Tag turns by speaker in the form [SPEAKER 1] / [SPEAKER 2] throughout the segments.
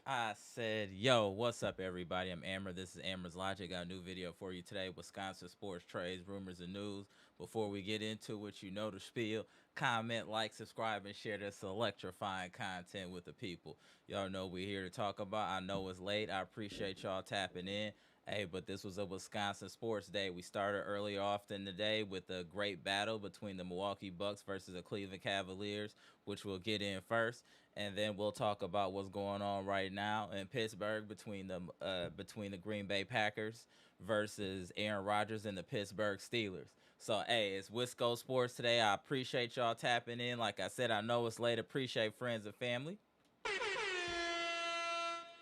[SPEAKER 1] I said, yo, what's up, everybody? I'm Amber. This is Amara's Logic. Got a new video for you today. Wisconsin sports trades, rumors, and news. Before we get into it, you know the spiel. Comment, like, subscribe, and share this electrifying content with the people. Y'all know we're here to talk about. I know it's late. I appreciate y'all tapping in. Hey, but this was a Wisconsin sports day. We started early off in the day with a great battle between the Milwaukee Bucks versus the Cleveland Cavaliers, which we'll get in first, and then we'll talk about what's going on right now in Pittsburgh between the Green Bay Packers versus Aaron Rodgers and the Pittsburgh Steelers. So hey, it's Wisco Sports today. I appreciate y'all tapping in. Like I said, I know it's late. Appreciate friends and family.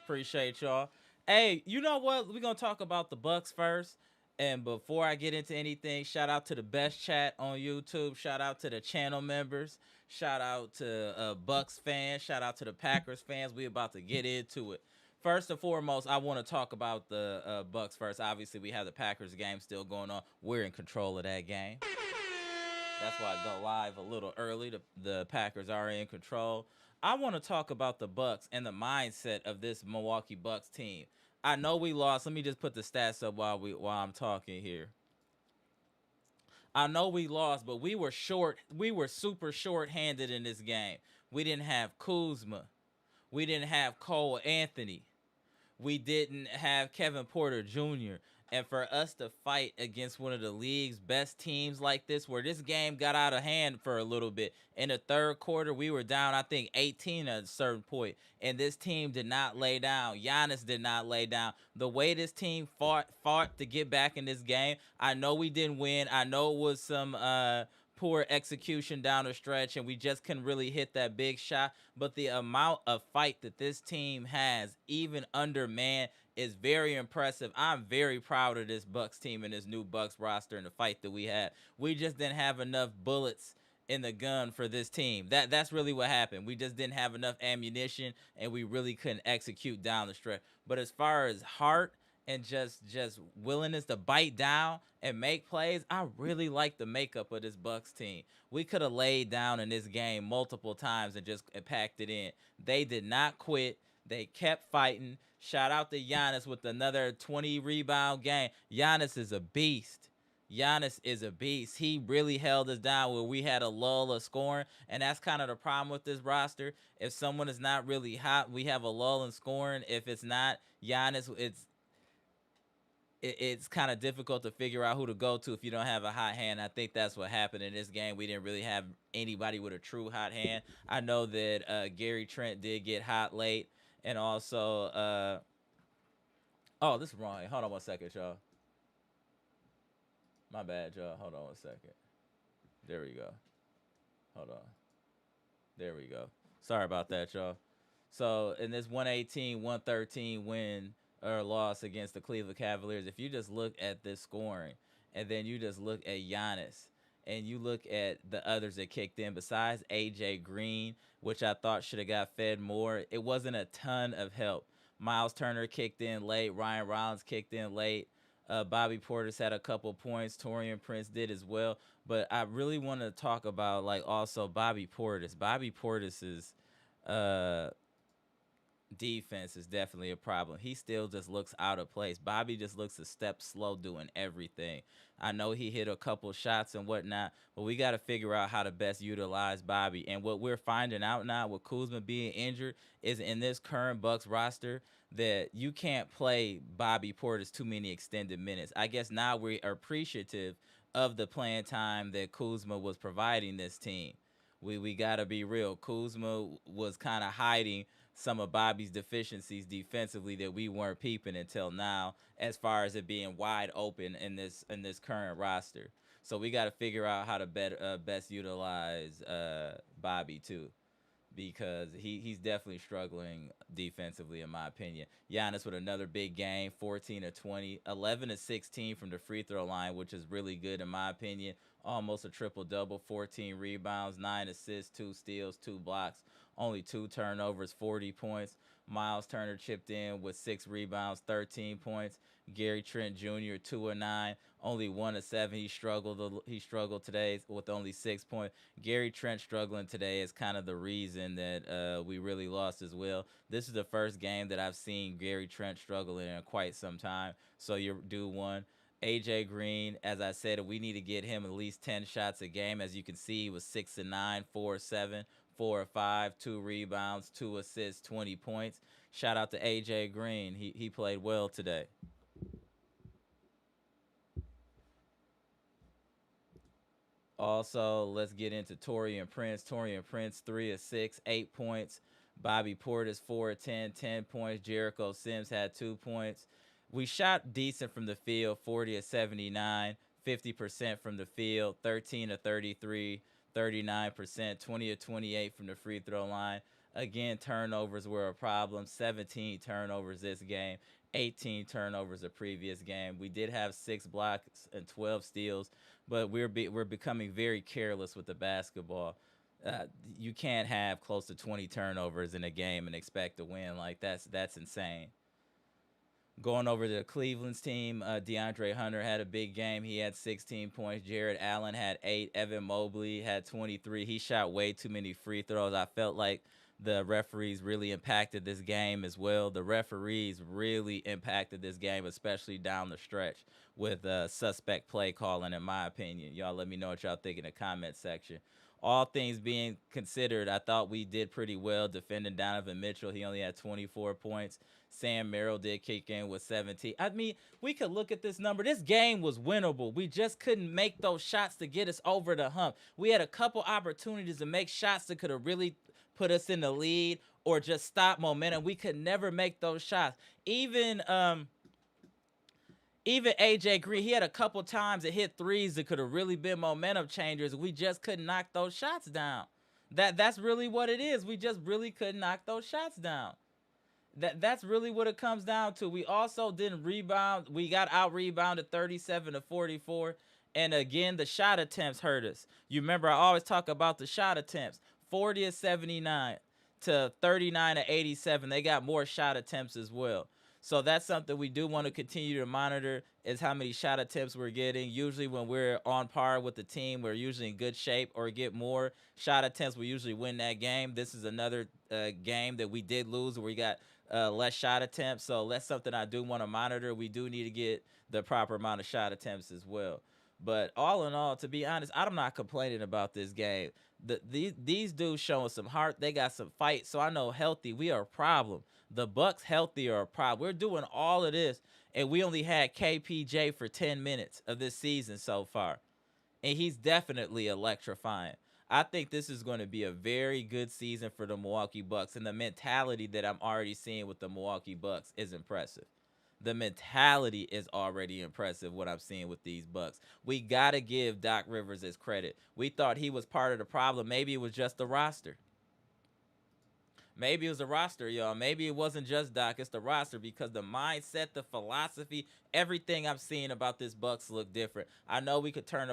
[SPEAKER 1] Appreciate y'all. Hey, you know what? We're gonna talk about the Bucks first. And before I get into anything, shout out to the best chat on YouTube. Shout out to the channel members. Shout out to Bucks fans. Shout out to the Packers fans. We about to get into it. First and foremost, I want to talk about the Bucks first. Obviously, we have the Packers game still going on. We're in control of that game. That's why I go live a little early. The Packers are in control. I want to talk about the Bucks and the mindset of this Milwaukee Bucks team. I know we lost. Let me just put the stats up while I'm talking here. I know we lost, but we were short. We were super short-handed in this game. We didn't have Kuzma. We didn't have Cole Anthony. We didn't have Kevin Porter Jr. And for us to fight against one of the league's best teams like this, where this game got out of hand for a little bit. In the third quarter, we were down, I think, 18 at a certain point. And this team did not lay down. Giannis did not lay down. The way this team fought to get back in this game, I know we didn't win. I know it was some poor execution down the stretch and we just couldn't really hit that big shot, but the amount of fight that this team has even under man is very impressive. I'm very proud of this Bucks team and this new Bucks roster and the fight that we had. We just didn't have enough bullets in the gun for this team. That's really what happened. We just didn't have enough ammunition and we really couldn't execute down the stretch. But as far as heart and just willingness to bite down and make plays, I really like the makeup of this Bucks team. We could have laid down in this game multiple times and just packed it in. They did not quit. They kept fighting. Shout out to Giannis with another 20 rebound game. Giannis is a beast. Giannis is a beast. He really held us down where we had a lull of scoring, and that's kind of the problem with this roster. If someone is not really hot, we have a lull in scoring. If it's not Giannis, it's kind of difficult to figure out who to go to if you don't have a hot hand. I think that's what happened in this game. We didn't really have anybody with a true hot hand. I know that Gary Trent did get hot late, and also, oh, this is wrong. Hold on one second, y'all. My bad, y'all. Hold on one second. There we go. Hold on. There we go. Sorry about that, y'all. So in this 118-113 win or loss against the Cleveland Cavaliers, if you just look at this scoring and then you just look at Giannis and you look at the others that kicked in besides AJ Green, which I thought should have got fed more, it wasn't a ton of help. Miles Turner kicked in late. Ryan Rollins kicked in late. Bobby Portis had a couple points. Torian Prince did as well. But I really want to talk about like also Bobby Portis. Bobby Portis's uh, defense is definitely a problem. He still just looks out of place. Bobby just looks a step slow doing everything. I know he hit a couple shots and whatnot, but we got to figure out how to best utilize Bobby. And what we're finding out now with Kuzma being injured is in this current Bucks roster that you can't play Bobby Portis too many extended minutes. I guess now we are appreciative of the playing time that Kuzma was providing this team. We gotta be real. Kuzma was kind of hiding some of Bobby's deficiencies defensively that we weren't peeping until now, as far as it being wide open in this current roster. So we got to figure out how to best utilize Bobby too, because he's definitely struggling defensively in my opinion. Giannis with another big game, 14 of 20, 11 of 16 from the free throw line, which is really good in my opinion. almost a triple double, 14 rebounds, 9 assists, 2 steals, 2 blocks, only 2 turnovers, 40 points. Miles Turner chipped in with 6 rebounds, 13 points. Gary Trent Jr. 2 of 9, only 1 of 7. He struggled today with only 6 points. Gary Trent struggling today is kind of the reason that we really lost as well. This is the first game that I've seen Gary Trent struggling in quite some time. So you're due one. AJ Green, as I said, we need to get him at least 10 shots a game. As you can see, he was 6 of 9, 4 of 7, 4 of 5, 2 rebounds, 2 assists, 20 points. Shout out to AJ Green. He played well today. Also, let's get into Torian Prince. Torian Prince, 3 of 6, 8 points. Bobby Portis, 4 of 10, 10 points. Jericho Sims had 2 points. We shot decent from the field, 40 of 79, 50% from the field, 13 of 33, 39%, 20 of 28 from the free throw line. Again, turnovers were a problem. 17 turnovers this game, 18 turnovers the previous game. We did have 6 blocks and 12 steals, but we're becoming very careless with the basketball. You can't have close to 20 turnovers in a game and expect to win. Like that's insane. Going over to the Cleveland's team, DeAndre Hunter had a big game. He had 16 points. Jared Allen had 8. Evan Mobley had 23. He shot way too many free throws. I felt like the referees really impacted this game as well. The referees really impacted this game, especially down the stretch with suspect play calling, in my opinion. Y'all let me know what y'all think in the comment section. All things being considered, I thought we did pretty well defending Donovan Mitchell. He only had 24 points. Sam Merrill did kick in with 17. I mean, we could look at this number. This game was winnable. We just couldn't make those shots to get us over the hump. We had a couple opportunities to make shots that could have really put us in the lead or just stop momentum. We could never make those shots. Even AJ Green, he had a couple times that hit threes that could have really been momentum changers. We just couldn't knock those shots down. That's really what it is. We just really couldn't knock those shots down. That's really what it comes down to. We also didn't rebound. We got out rebounded 37 to 44. And again, the shot attempts hurt us. You remember I always talk about the shot attempts. 40 to 79 to 39 to 87. They got more shot attempts as well. So that's something we do want to continue to monitor, is how many shot attempts we're getting. Usually when we're on par with the team, we're usually in good shape or get more shot attempts. We usually win that game. This is another game that we did lose where we got less shot attempts. So that's something I do want to monitor. We do need to get the proper amount of shot attempts as well. But all in all, to be honest, I'm not complaining about this game. These dudes showing some heart. They got some fight. So I know healthy, we are a problem. The Bucks healthy are a problem. We're doing all of this, and we only had KPJ for 10 minutes of this season so far. And he's definitely electrifying. I think this is going to be a very good season for the Milwaukee Bucks, and the mentality that I'm already seeing with the Milwaukee Bucks is impressive. The mentality is already impressive, what I'm seeing with these Bucks. We got to give Doc Rivers his credit. We thought he was part of the problem. Maybe it was just the roster. Maybe it was the roster, y'all. Maybe it wasn't just Doc. It's the roster, because the mindset, the philosophy, everything I'm seeing about this Bucks look different. I know we could talk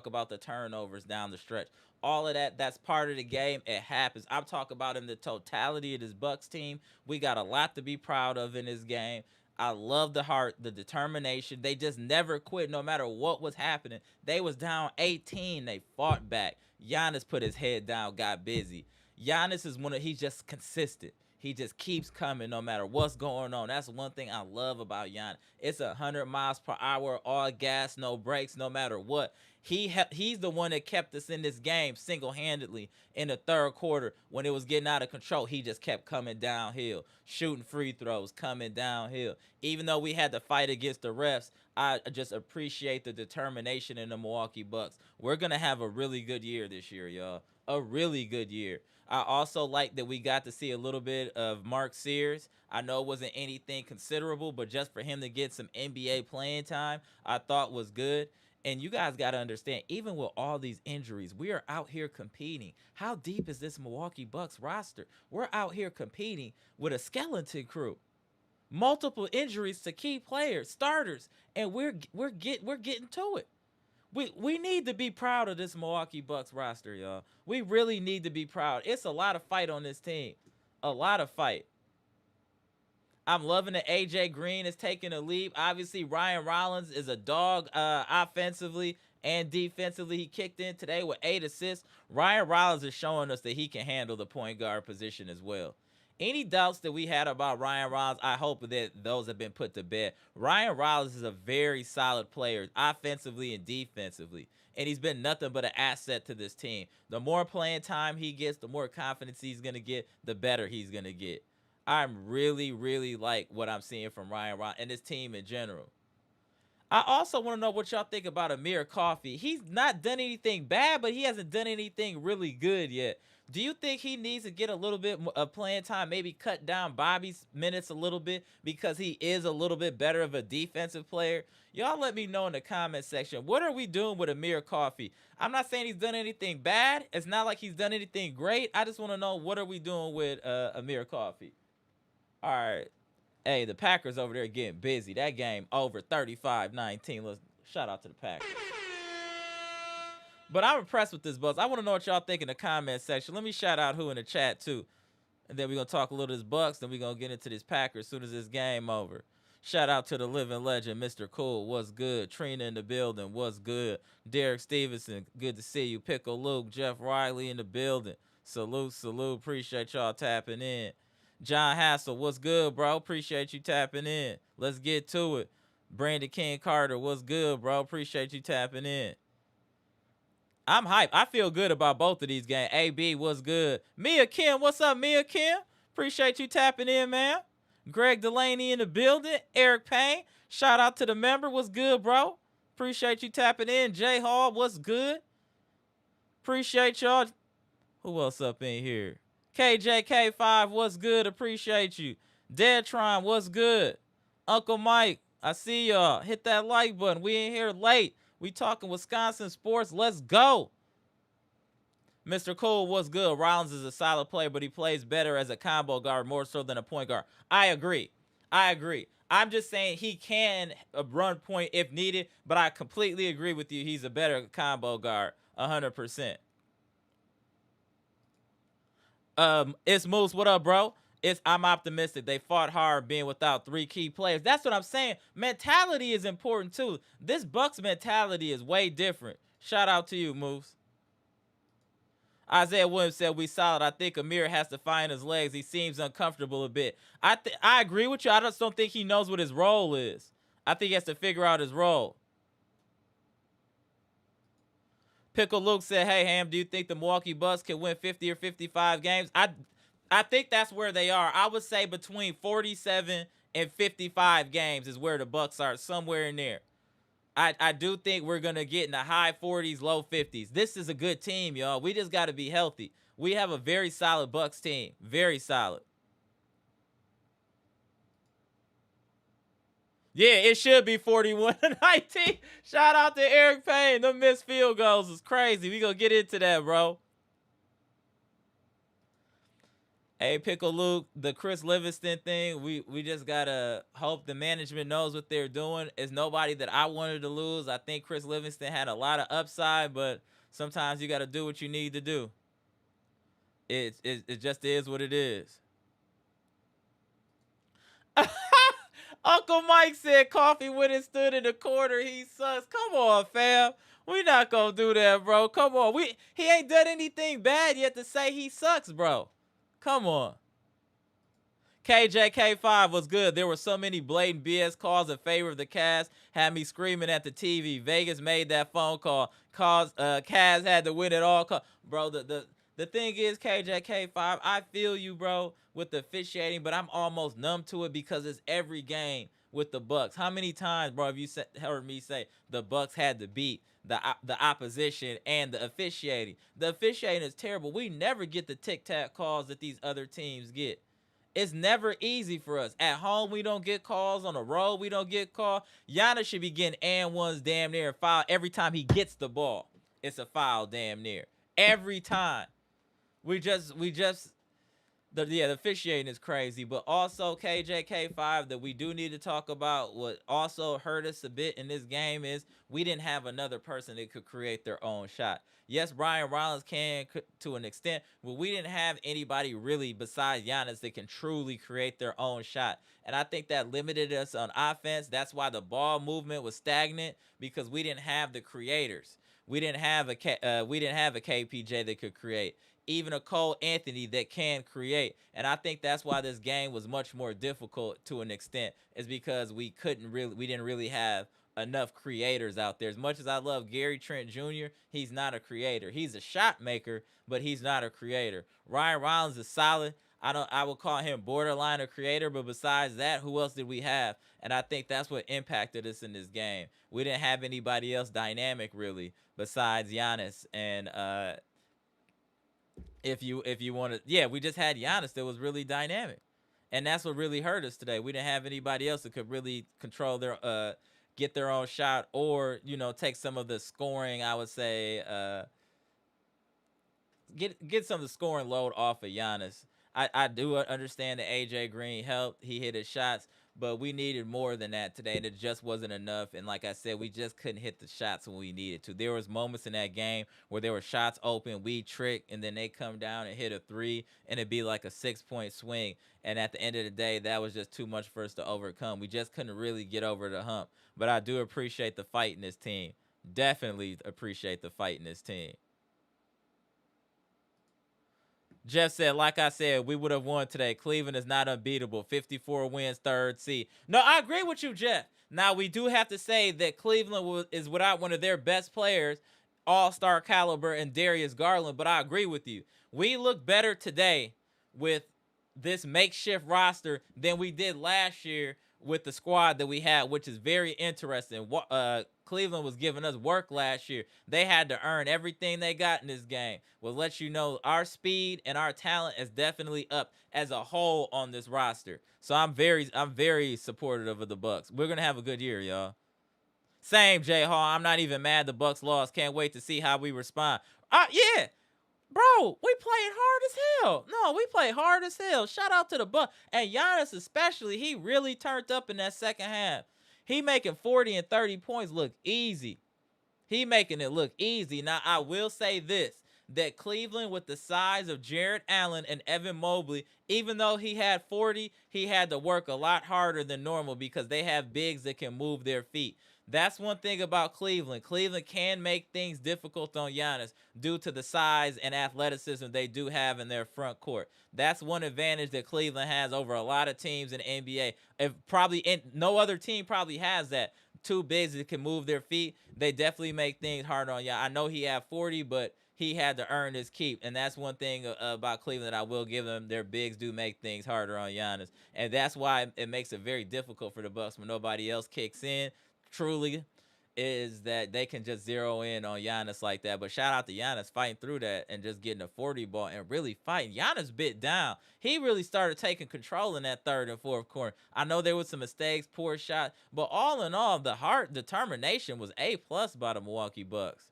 [SPEAKER 1] about the turnovers down the stretch. All of that, that's part of the game. It happens. I'm talking about in the totality of this Bucks team. We got a lot to be proud of in this game. I love the heart, the determination. They just never quit no matter what was happening. They was down 18. They fought back. Giannis put his head down, got busy. Giannis is he's just consistent. He just keeps coming no matter what's going on. That's one thing I love about Giannis. It's 100 miles per hour, all gas, no brakes, no matter what. He's the one that kept us in this game single-handedly in the third quarter when it was getting out of control. He just kept coming downhill, shooting free throws, coming downhill. Even though we had to fight against the refs, I just appreciate the determination in the Milwaukee Bucks. We're going to have a really good year this year, y'all. A really good year. I also like that we got to see a little bit of Mark Sears. I know it wasn't anything considerable, but just for him to get some NBA playing time, I thought was good. And you guys got to understand, even with all these injuries, we are out here competing. How deep is this Milwaukee Bucks roster? We're out here competing with a skeleton crew. Multiple injuries to key players, starters, and we're getting to it. We need to be proud of this Milwaukee Bucks roster, y'all. We really need to be proud. It's a lot of fight on this team. A lot of fight. I'm loving that AJ Green is taking a leap. Obviously, Ryan Rollins is a dog offensively and defensively. He kicked in today with 8 assists. Ryan Rollins is showing us that he can handle the point guard position as well. Any doubts that we had about Ryan Rollins, I hope that those have been put to bed. Ryan Rollins is a very solid player offensively and defensively, and he's been nothing but an asset to this team. The more playing time he gets, the more confidence he's going to get, the better he's going to get. I'm really, really like what I'm seeing from Ryan Rollins and this team in general. I also want to know what y'all think about Amir Coffey. He's not done anything bad, but he hasn't done anything really good yet. Do you think he needs to get a little bit of playing time, maybe cut down Bobby's minutes a little bit because he is a little bit better of a defensive player? Y'all let me know in the comment section. What are we doing with Amir Coffey? I'm not saying he's done anything bad. It's not like he's done anything great. I just want to know, what are we doing with Amir Coffey? All right. Hey, the Packers over there getting busy. That game over 35-19. Let's shout out to the Packers. But I'm impressed with this Bucks. I want to know what y'all think in the comment section. Let me shout out who in the chat too. And then we're going to talk a little of this Bucks. Then we're going to get into this Packers as soon as this game over. Shout out to the living legend, Mr. Cool. What's good? Trina in the building. What's good? Derek Stevenson. Good to see you. Pickle Luke. Jeff Riley in the building. Salute, salute. Appreciate y'all tapping in. John Hassel, what's good, bro? Appreciate you tapping in. Let's get to it. Brandon King Carter, what's good, bro? Appreciate you tapping in. I'm hyped. I feel good about both of these games. AB, what's good? Mia Kim, what's up, Mia Kim? Appreciate you tapping in, man. Greg Delaney in the building. Eric Payne, shout out to the member. What's good, bro? Appreciate you tapping in. Jay Hall, what's good? Appreciate y'all. Who else up in here? KJK5, what's good? Appreciate you. Deadtron, what's good? Uncle Mike, I see y'all. Hit that like button. We ain't here late. We talking Wisconsin sports. Let's go. Mr. Cole, what's good? Rollins is a solid player, but he plays better as a combo guard more so than a point guard. I agree. I'm just saying he can run point if needed, but I completely agree with you. He's a better combo guard, 100%. It's Moose. What up, bro? I'm optimistic. They fought hard being without 3 key players. That's what I'm saying. Mentality is important too. This Bucks mentality is way different. Shout out to you, Moose. Isaiah Williams said we solid. I think Amir has to find his legs. He seems uncomfortable a bit. I agree with you. I just don't think he knows what his role is. I think he has to figure out his role. Pickle Luke said, hey, Ham, do you think the Milwaukee Bucks can win 50 or 55 games? I think that's where they are. I would say between 47 and 55 games is where the Bucks are, somewhere in there. I do think we're going to get in the high 40s, low 50s. This is a good team, y'all. We just got to be healthy. We have a very solid Bucks team. Very solid. Yeah, it should be 41-19. Shout out to Eric Payne. The missed field goals is crazy. We gonna get into that, bro. Hey, Pickle Luke, the Chris Livingston thing, we just gotta hope the management knows what they're doing. It's nobody that I wanted to lose. I think Chris Livingston had a lot of upside, but sometimes you gotta do what you need to do. It just is what it is. Uncle Mike said Coffee when it stood in the corner, he sucks. Come on, fam. We not gonna do that, bro. Come on. He ain't done anything bad yet to say he sucks, bro. Come on. KJK5 was good. There were so many blatant BS calls in favor of the Cavs. Had me screaming at the TV. Vegas made that phone call. Cavs had to win at all costs. Bro, the thing is, KJK5, I feel you, bro, with the officiating, but I'm almost numb to it because it's every game with the Bucks. How many times, bro, have you heard me say the Bucks had to beat the opposition and the officiating? The officiating is terrible. We never get the tic-tac calls that these other teams get. It's never easy for us. At home, we don't get calls. On the road, we don't get called. Giannis should be getting and ones damn near a foul every time he gets the ball. It's a foul damn near. Every time. We just The officiating is crazy, but also KJK5 that we do need to talk about. What also hurt us a bit in this game is we didn't have another person that could create their own shot. Yes, Brian Rollins can to an extent, but we didn't have anybody really besides Giannis that can truly create their own shot. And I think that limited us on offense. That's why the ball movement was stagnant, because we didn't have the creators. We didn't have a KPJ that could create, even a Cole Anthony that can create. And I think that's why this game was much more difficult to an extent, is because we didn't really have enough creators out there. As much as I love Gary Trent Jr., he's not a creator. He's a shot maker, but he's not a creator. Ryan Rollins is solid. I would call him borderline a creator, but besides that, who else did we have? And I think that's what impacted us in this game. We didn't have anybody else dynamic really besides Giannis. And if you want to, yeah, we just had Giannis that was really dynamic, and that's what really hurt us today. We didn't have anybody else that could really control their get their own shot, or take some of the scoring. I would say get some of the scoring load off of Giannis. I do understand that AJ Green helped. He hit his shots, but we needed more than that today, and it just wasn't enough. And like I said, we just couldn't hit the shots when we needed to. There was moments in that game where there were shots open, we trick, and then they come down and hit a three, and it'd be like a 6-point swing. And at the end of the day, that was just too much for us to overcome. We just couldn't really get over the hump. But I do appreciate the fight in this team. Definitely appreciate the fight in this team. Jeff said, like I said, we would have won today. Cleveland is not unbeatable. 54 wins, third seed. No, I agree with you, Jeff. Now, we do have to say that Cleveland is without one of their best players, all-star caliber, and Darius Garland, but I agree with you. We look better today with this makeshift roster than we did last year with the squad that we had, which is very interesting. Cleveland was giving us work last year. They had to earn everything they got in this game. Will let you know our speed and our talent is definitely up as a whole on this roster. So I'm very supportive of the Bucks. We're gonna have a good year, y'all. Same, J Hall. I'm not even mad the Bucks lost. Can't wait to see how we respond. Yeah. Bro, we played hard as hell. No, we played hard as hell. Shout out to the Bucks. And Giannis especially, he really turned up in that second half. He making 40 and 30 points look easy. He making it look easy. Now, I will say this, that Cleveland, with the size of Jarrett Allen and Evan Mobley, even though he had 40, he had to work a lot harder than normal because they have bigs that can move their feet. That's one thing about Cleveland. Cleveland can make things difficult on Giannis due to the size and athleticism they do have in their front court. That's one advantage that Cleveland has over a lot of teams in the NBA. No other team probably has that. Two bigs that can move their feet. They definitely make things harder on Giannis. I know he had 40, but he had to earn his keep, and that's one thing about Cleveland that I will give them. Their bigs do make things harder on Giannis, and that's why it makes it very difficult for the Bucks when nobody else kicks in. Truly, is that they can just zero in on Giannis like that. But shout out to Giannis fighting through that and just getting a 40 ball and really fighting. Giannis bit down. He really started taking control in that third and fourth quarter. I know there was some mistakes, poor shot, but all in all, the heart determination was A+ by the Milwaukee Bucks.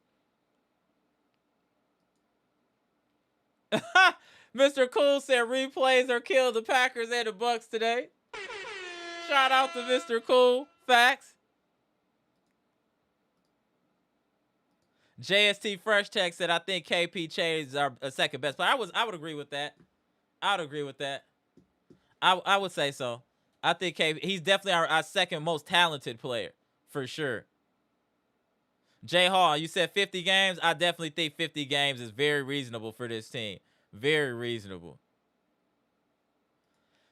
[SPEAKER 1] Mr. Cool said replays are killed the Packers and the Bucks today. Shout out to Mr. Cool. Facts. JST Fresh Tech said, I think KPJ is our second best player. I would agree with that. I would agree with that. I would say so. I think he's definitely our second most talented player, for sure. J Hall, you said 50 games. I definitely think 50 games is very reasonable for this team. Very reasonable.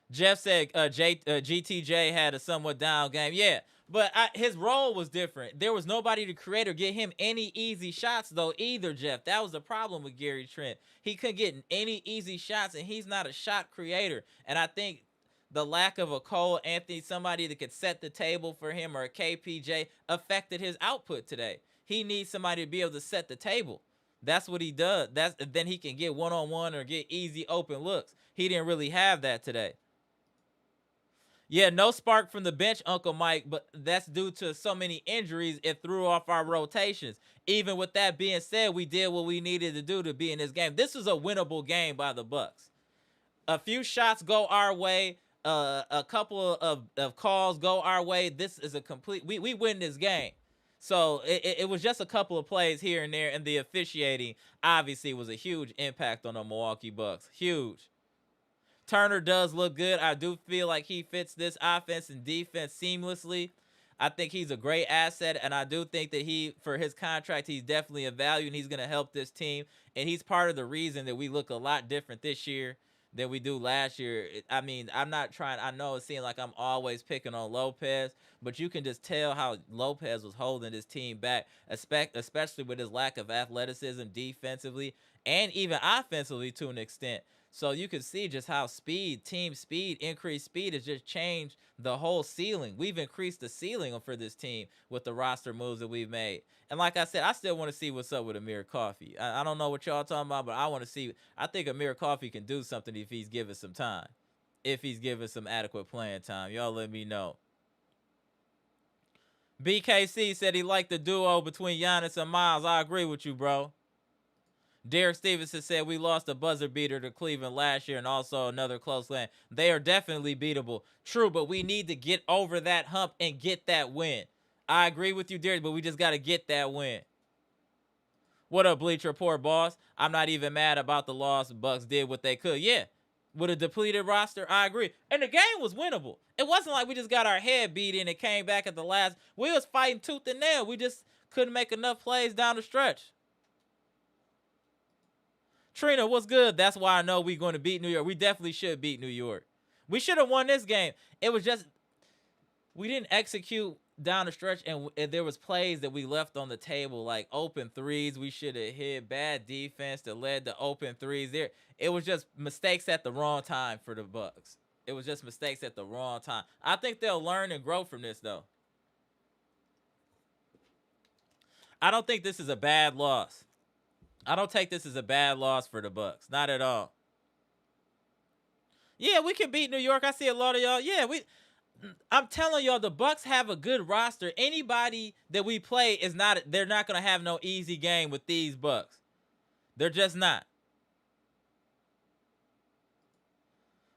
[SPEAKER 1] Jeff said GTJ had a somewhat down game. Yeah, but his role was different. There was nobody to create or get him any easy shots, though, either, Jeff. That was the problem with Gary Trent. He couldn't get any easy shots, and he's not a shot creator. And I think the lack of a Cole Anthony, somebody that could set the table for him, or a KPJ, affected his output today. He needs somebody to be able to set the table. That's what he does. Then he can get one-on-one or get easy open looks. He didn't really have that today. Yeah, no spark from the bench, Uncle Mike, but that's due to so many injuries. It threw off our rotations. Even with that being said, we did what we needed to do to be in this game. This is a winnable game by the Bucks. A few shots go our way. A couple of calls go our way. This is a complete. We win this game. So it was just a couple of plays here and there, and the officiating obviously was a huge impact on the Milwaukee Bucks. Huge. Turner does look good. I do feel like he fits this offense and defense seamlessly. I think he's a great asset, and I do think that for his contract, he's definitely a value, and he's going to help this team. And he's part of the reason that we look a lot different this year than we do last year. I mean, I'm not trying. I know it seems like I'm always picking on Lopez, but you can just tell how Lopez was holding his team back, especially with his lack of athleticism defensively and even offensively to an extent. So you can see just how team speed, increased speed has just changed the whole ceiling. We've increased the ceiling for this team with the roster moves that we've made. And like I said, I still want to see what's up with Amir Coffey. I don't know what y'all talking about, but I want to see. I think Amir Coffey can do something if he's given some time. If he's given some adequate playing time. Y'all let me know. BKC said he liked the duo between Giannis and Miles. I agree with you, bro. Derek Stevenson said we lost a buzzer beater to Cleveland last year and also another close win. They are definitely beatable. True, but we need to get over that hump and get that win. I agree with you, Derek, but we just got to get that win. What up, Bleacher Report, boss? I'm not even mad about the loss. Bucks did what they could. Yeah, with a depleted roster, I agree. And the game was winnable. It wasn't like we just got our head beat in and came back at the last. We was fighting tooth and nail. We just couldn't make enough plays down the stretch. Trina, what's good? That's why I know we're going to beat New York. We definitely should beat New York. We should have won this game. It was just we didn't execute down the stretch, and there was plays that we left on the table, like open threes we should have hit, bad defense that led to open threes. It was just mistakes at the wrong time for the Bucks. It was just mistakes at the wrong time. I think they'll learn and grow from this, though. I don't think this is a bad loss. I don't take this as a bad loss for the Bucks. Not at all. Yeah, we can beat New York. I see a lot of y'all. Yeah, I'm telling y'all, the Bucks have a good roster. Anybody that we play they're not going to have no easy game with these Bucks. They're just not.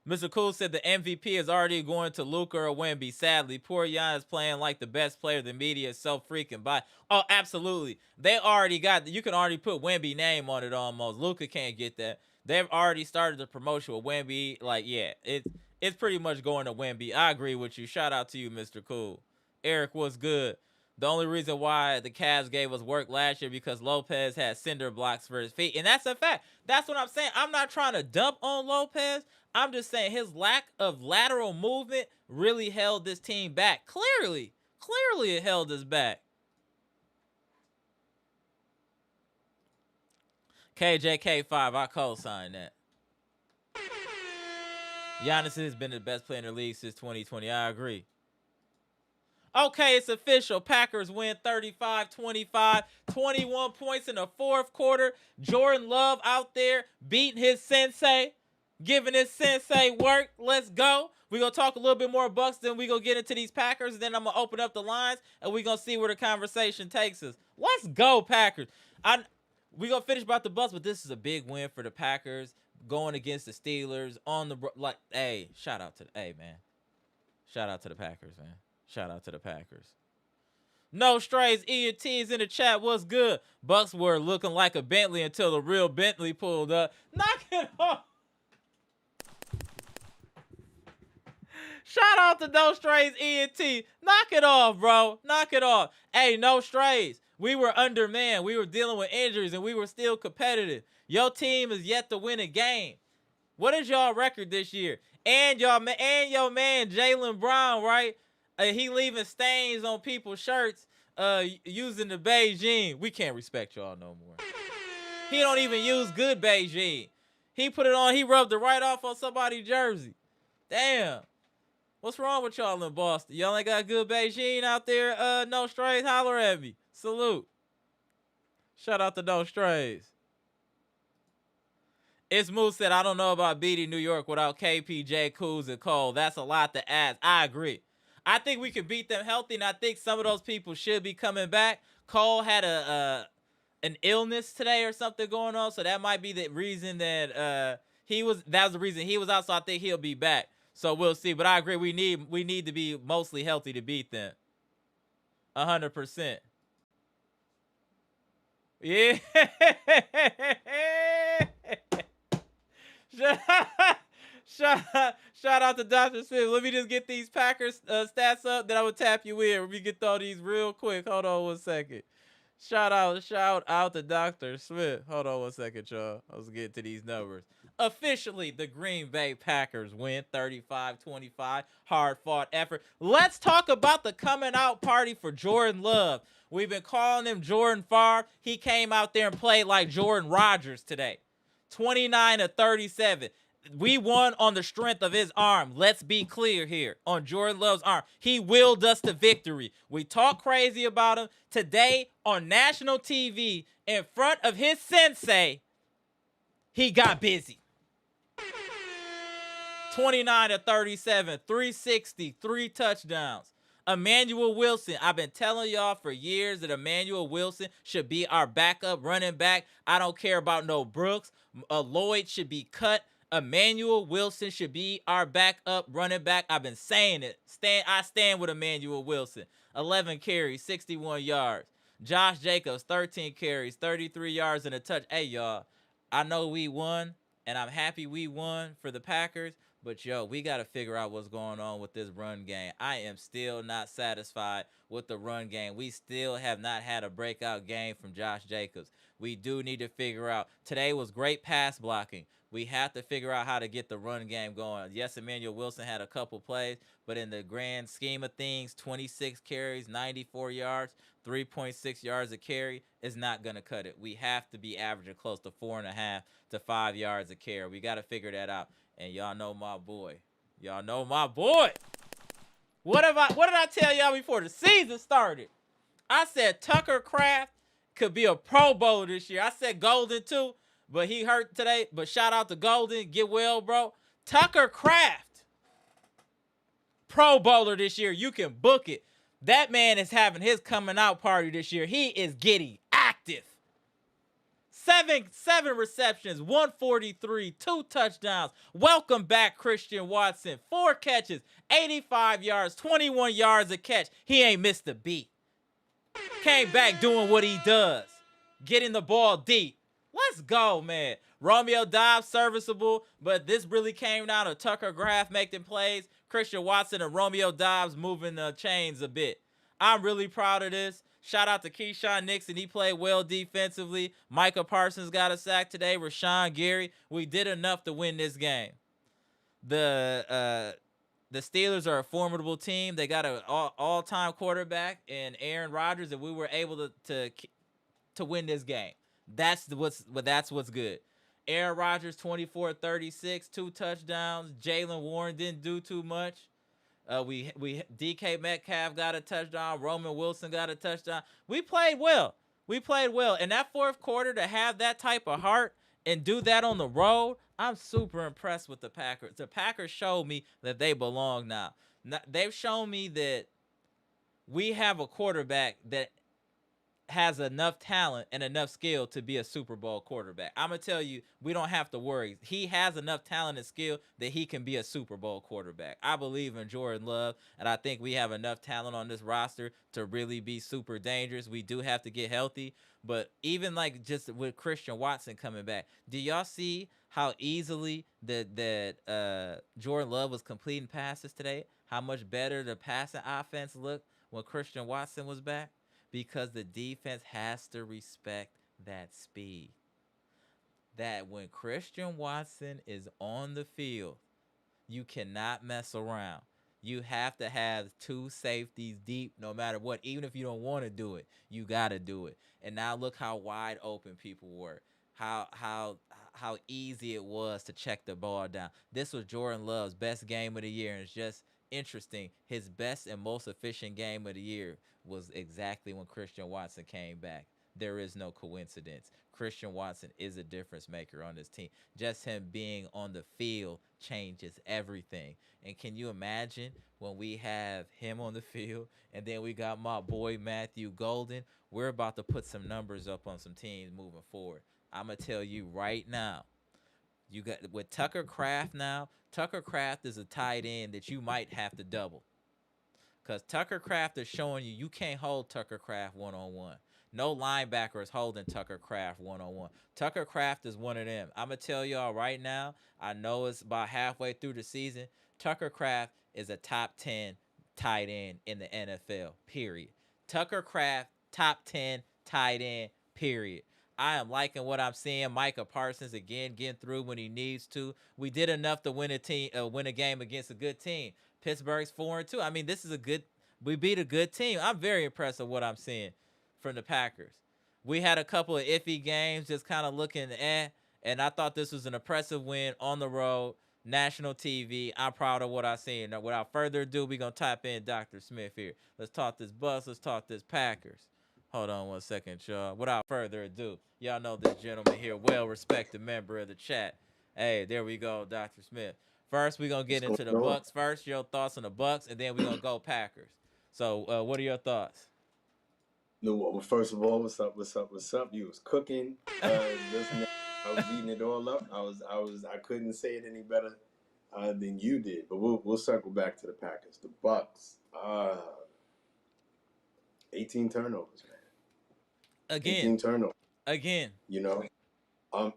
[SPEAKER 1] Mr. Cool said the MVP is already going to Luka or Wemby. Sadly, poor Giannis playing like the best player. The media is so freaking by. Oh, absolutely. They already got. You can already put Wemby name on it almost. Luka can't get that. They've already started the promotion with Wemby. Like, yeah, it's pretty much going to Wemby. I agree with you. Shout out to you, Mr. Cool. Eric, what's good? The only reason why the Cavs gave us work last year because Lopez had cinder blocks for his feet. And that's a fact. That's what I'm saying. I'm not trying to dump on Lopez. I'm just saying his lack of lateral movement really held this team back. Clearly it held us back. KJK5, I co-sign that. Giannis has been the best player in the league since 2020. I agree. Okay, it's official. Packers win 35-25, 21 points in the fourth quarter. Jordan Love out there beating his sensei, giving his sensei work. Let's go. We're going to talk a little bit more Bucks, then we're going to get into these Packers. Then I'm going to open up the lines, and we're going to see where the conversation takes us. Let's go, Packers. We're going to finish about the Bucks, but this is a big win for the Packers going against the Steelers on the hey, shout out to Shout out to the Packers, man. Shout out to the Packers. No strays, ENTs in the chat. What's good? Bucks were looking like a Bentley until the real Bentley pulled up. Knock it off. Shout out to No Strays, ENT. Knock it off, bro. Knock it off. Hey, No Strays. We were undermanned. We were dealing with injuries, and we were still competitive. Your team is yet to win a game. What is y'all record this year? And your man Jaylen Brown, right? He leaving stains on people's shirts using the Beijing. We can't respect y'all no more. He don't even use good Beijing. He put it on. He rubbed it right off on somebody's jersey. Damn. What's wrong with y'all in Boston? Y'all ain't got good Beijing out there? No Strays, holler at me. Salute. Shout out to No Strays. It's Moose said, I don't know about beating New York without KPJ, Kuz, and Cole. That's a lot to ask. I agree. I think we can beat them healthy, and I think some of those people should be coming back. Cole had an illness today or something going on, so that might be the reason that That was the reason he was out. So I think he'll be back. So we'll see. But I agree. We need to be mostly healthy to beat them. 100%. Yeah. Shout out to Dr. Smith. Let me just get these Packers stats up, then I will tap you in. Let me get all these real quick. Hold on 1 second. Shout out to Dr. Smith. Hold on 1 second, y'all. I was getting to these numbers. Officially, the Green Bay Packers win 35-25. Hard-fought effort. Let's talk about the coming out party for Jordan Love. We've been calling him Jordan Favre. He came out there and played like Jordan Rodgers today. 29-37. We won on the strength of his arm. Let's be clear here on Jordan Love's arm. He willed us to victory. We talk crazy about him today on national TV in front of his sensei. He got busy. 29-37, 360, 3 touchdowns. Emanuel Wilson, I've been telling y'all for years that Emanuel Wilson should be our backup running back. I don't care about no Brooks. Lloyd should be cut. Emanuel Wilson should be our backup running back. I've been saying it. I stand with Emanuel Wilson. 11 carries, 61 yards. Josh Jacobs, 13 carries, 33 yards and a touch. Hey, y'all, I know we won, and I'm happy we won for the Packers, but, yo, we got to figure out what's going on with this run game. I am still not satisfied with the run game. We still have not had a breakout game from Josh Jacobs. We do need to figure out. Today was great pass blocking. We have to figure out how to get the run game going. Yes, Emanuel Wilson had a couple plays, but in the grand scheme of things, 26 carries, 94 yards, 3.6 yards a carry is not going to cut it. We have to be averaging close to 4.5 to 5 yards a carry. We got to figure that out. And y'all know my boy. Y'all know my boy. What did I tell y'all before the season started? I said Tucker Kraft could be a Pro Bowler this year. I said Golden too. But he hurt today. But shout out to Golden. Get well, bro. Tucker Kraft, Pro Bowler this year. You can book it. That man is having his coming out party this year. He is getting active. Seven receptions, 143, 2 touchdowns. Welcome back, Christian Watson. 4 catches, 85 yards, 21 yards a catch. He ain't missed a beat. Came back doing what he does. Getting the ball deep. Let's go, man. Romeo Doubs, serviceable, but this really came down to Tucker Kraft making plays. Christian Watson and Romeo Doubs moving the chains a bit. I'm really proud of this. Shout out to Keyshawn Nixon. He played well defensively. Micah Parsons got a sack today. Rashawn Gary. We did enough to win this game. The Steelers are a formidable team. They got an all-time quarterback in Aaron Rodgers, and we were able to win this game. That's what's good. Aaron Rodgers, 24-36, 2 touchdowns. Jalen Warren didn't do too much. We DK Metcalf got a touchdown. Roman Wilson got a touchdown. We played well. In that fourth quarter, to have that type of heart and do that on the road, I'm super impressed with the Packers. The Packers showed me that they belong now. They've shown me that we have a quarterback that has enough talent and enough skill to be a Super Bowl quarterback. I'm going to tell you, we don't have to worry. He has enough talent and skill that he can be a Super Bowl quarterback. I believe in Jordan Love, and I think we have enough talent on this roster to really be super dangerous. We do have to get healthy, but even like just with Christian Watson coming back, do y'all see how easily that Jordan Love was completing passes today? How much better the passing offense looked when Christian Watson was back? Because the defense has to respect that speed. That when Christian Watson is on the field, you cannot mess around. You have to have 2 safeties deep no matter what. Even if you don't want to do it, you got to do it. And now look how wide open people were. How easy it was to check the ball down. This was Jordan Love's best game of the year, and it's just interesting. His best and most efficient game of the year was exactly when Christian Watson came back. There is no coincidence. Christian Watson is a difference maker on this team. Just him being on the field changes everything. And can you imagine when we have him on the field and then we got my boy Matthew Golden? We're about to put some numbers up on some teams moving forward. I'm going to tell you right now, You got with Tucker Craft now. Tucker Craft is a tight end that you might have to double. Because Tucker Craft is showing you can't hold Tucker Craft one-on-one. No linebacker is holding Tucker Craft one-on-one. Tucker Craft is one of them. I'm going to tell y'all right now, I know it's about halfway through the season. Tucker Craft is a top 10 tight end in the NFL, period. Tucker Craft, top 10 tight end, period. I am liking what I'm seeing. Micah Parsons again getting through when he needs to. We did enough to win a game against a good team. Pittsburgh's 4-2. I mean, this is we beat a good team. I'm very impressed with what I'm seeing from the Packers. We had a couple of iffy games, just kind of looking and I thought this was an impressive win on the road, national TV. I'm proud of what I seen. Now, without further ado, we're going to type in Dr. Smith here. Let's talk this Bucks. Let's talk this Packers. Hold on one second, y'all. Without further ado, y'all know this gentleman here, well-respected member of the chat. Hey, there we go, Dr. Smith. First, we're going to get into the Bucks first. Your thoughts on the Bucks, and then we're going to go Packers. So, what are your thoughts?
[SPEAKER 2] No, well, first of all, what's up? You was cooking. Just now, I was eating it all up. I couldn't say it any better than you did. But we'll circle back to the Packers. The Bucks. 18 turnovers, man.
[SPEAKER 1] Again.
[SPEAKER 2] 18 turnovers.
[SPEAKER 1] Again.
[SPEAKER 2] You know,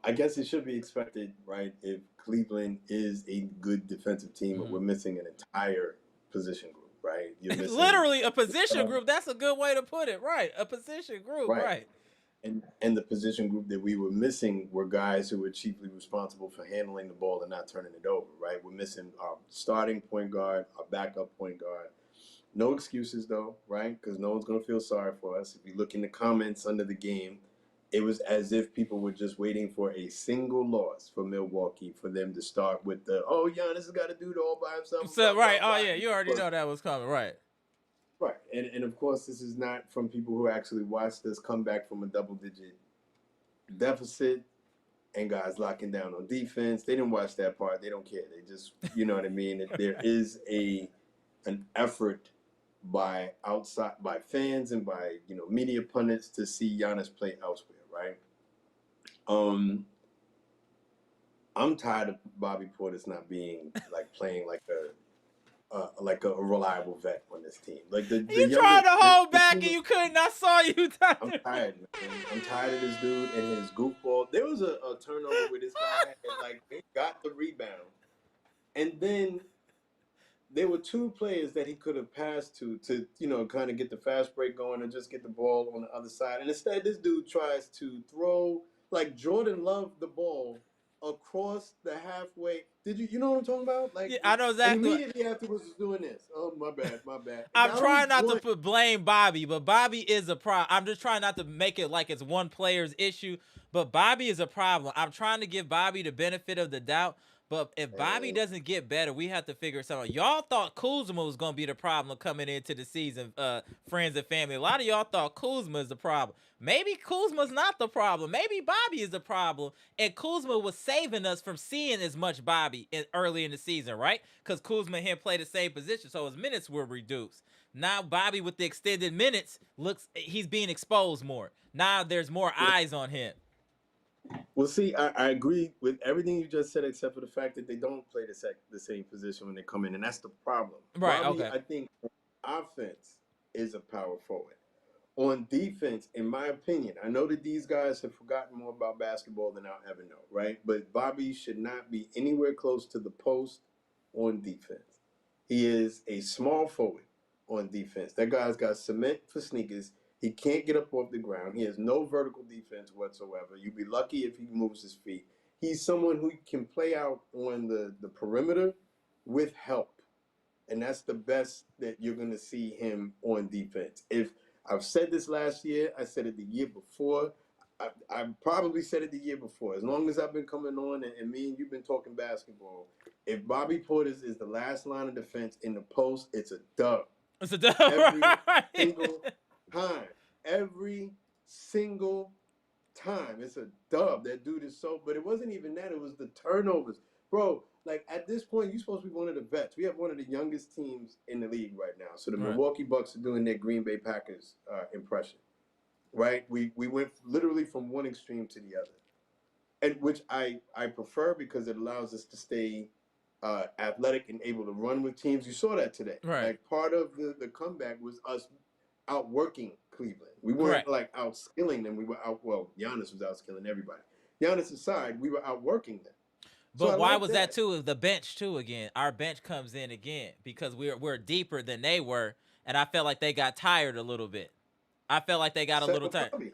[SPEAKER 2] I guess it should be expected, right? If Cleveland is a good defensive team, but we're missing an entire position group, right?
[SPEAKER 1] You're missing literally a position group. That's a good way to put it, right? A position group, right?
[SPEAKER 2] And the position group that we were missing were guys who were chiefly responsible for handling the ball and not turning it over, right? We're missing our starting point guard, our backup point guard. No excuses, though, right? Because no one's going to feel sorry for us. If you look in the comments under the game, it was as if people were just waiting for a single loss for Milwaukee for them to start with Giannis has got to do it all by himself.
[SPEAKER 1] So, right. Oh, yeah. You already know that was coming. Right.
[SPEAKER 2] Right. And of course, this is not from people who actually watched us come back from a double-digit deficit and guys locking down on defense. They didn't watch that part. They don't care. They just, you know what I mean? There is an effort by fans and by, media pundits to see Giannis play elsewhere, right? I'm tired of Bobby Portis not being playing like a reliable vet on this team. Like you
[SPEAKER 1] tried to hold back and you couldn't. I saw you.
[SPEAKER 2] I'm tired, man. I'm tired of this dude and his goofball. There was a turnover where this guy had he got the rebound, and then there were two players that he could have passed to kind of get the fast break going and just get the ball on the other side. And instead, this dude tries to throw like Jordan Love the ball across the halfway. Did you know what I'm talking about?
[SPEAKER 1] Yeah, I know exactly.
[SPEAKER 2] And immediately afterwards was doing this. Oh, my bad.
[SPEAKER 1] I'm trying not to blame Bobby, but Bobby is a problem. I'm just trying not to make it like it's one player's issue, but Bobby is a problem. I'm trying to give Bobby the benefit of the doubt. But if Bobby doesn't get better, we have to figure something out. Y'all thought Kuzma was going to be the problem coming into the season, friends and family. A lot of y'all thought Kuzma is the problem. Maybe Kuzma's not the problem. Maybe Bobby is the problem. And Kuzma was saving us from seeing as much Bobby early in the season, right? Because Kuzma and him play the same position, so his minutes were reduced. Now Bobby, with the extended minutes, he's being exposed more. Now there's more eyes on him.
[SPEAKER 2] Well, see, I agree with everything you just said, except for the fact that they don't play the same position when they come in, and that's the problem.
[SPEAKER 1] Right,
[SPEAKER 2] Bobby,
[SPEAKER 1] okay.
[SPEAKER 2] I think offense is a power forward. On defense, in my opinion, I know that these guys have forgotten more about basketball than I'll ever know, right? But Bobby should not be anywhere close to the post on defense. He is a small forward on defense. That guy's got cement for sneakers. He can't get up off the ground. He has no vertical defense whatsoever. You'd be lucky if he moves his feet. He's someone who can play out on the perimeter with help. And that's the best that you're going to see him on defense. If I've said this last year, I said it the year before. I probably said it the year before. As long as I've been coming on and me and you've been talking basketball, if Bobby Portis is the last line of defense in the post, it's a dub.
[SPEAKER 1] It's a dub.
[SPEAKER 2] Every single time. It's a dub. That dude is but it wasn't even that. It was the turnovers. Bro, at this point, you're supposed to be one of the vets. We have one of the youngest teams in the league right now. So the Milwaukee Bucks are doing their Green Bay Packers impression, right? We went literally from one extreme to the other. and which I prefer because it allows us to stay athletic and able to run with teams. You saw that today.
[SPEAKER 1] Right.
[SPEAKER 2] Like part of the comeback was us outworking Cleveland. We weren't
[SPEAKER 1] Correct.
[SPEAKER 2] like outskilling them. We were out. Well, Giannis was outskilling everybody. Giannis aside, we were outworking them. So I
[SPEAKER 1] But why
[SPEAKER 2] like
[SPEAKER 1] was that
[SPEAKER 2] that.
[SPEAKER 1] too? The bench too again. Our bench comes in again because we're deeper than they were, and I felt like they got tired a little bit. I felt like they got a
[SPEAKER 2] Except
[SPEAKER 1] little
[SPEAKER 2] for
[SPEAKER 1] tired.
[SPEAKER 2] Bobby.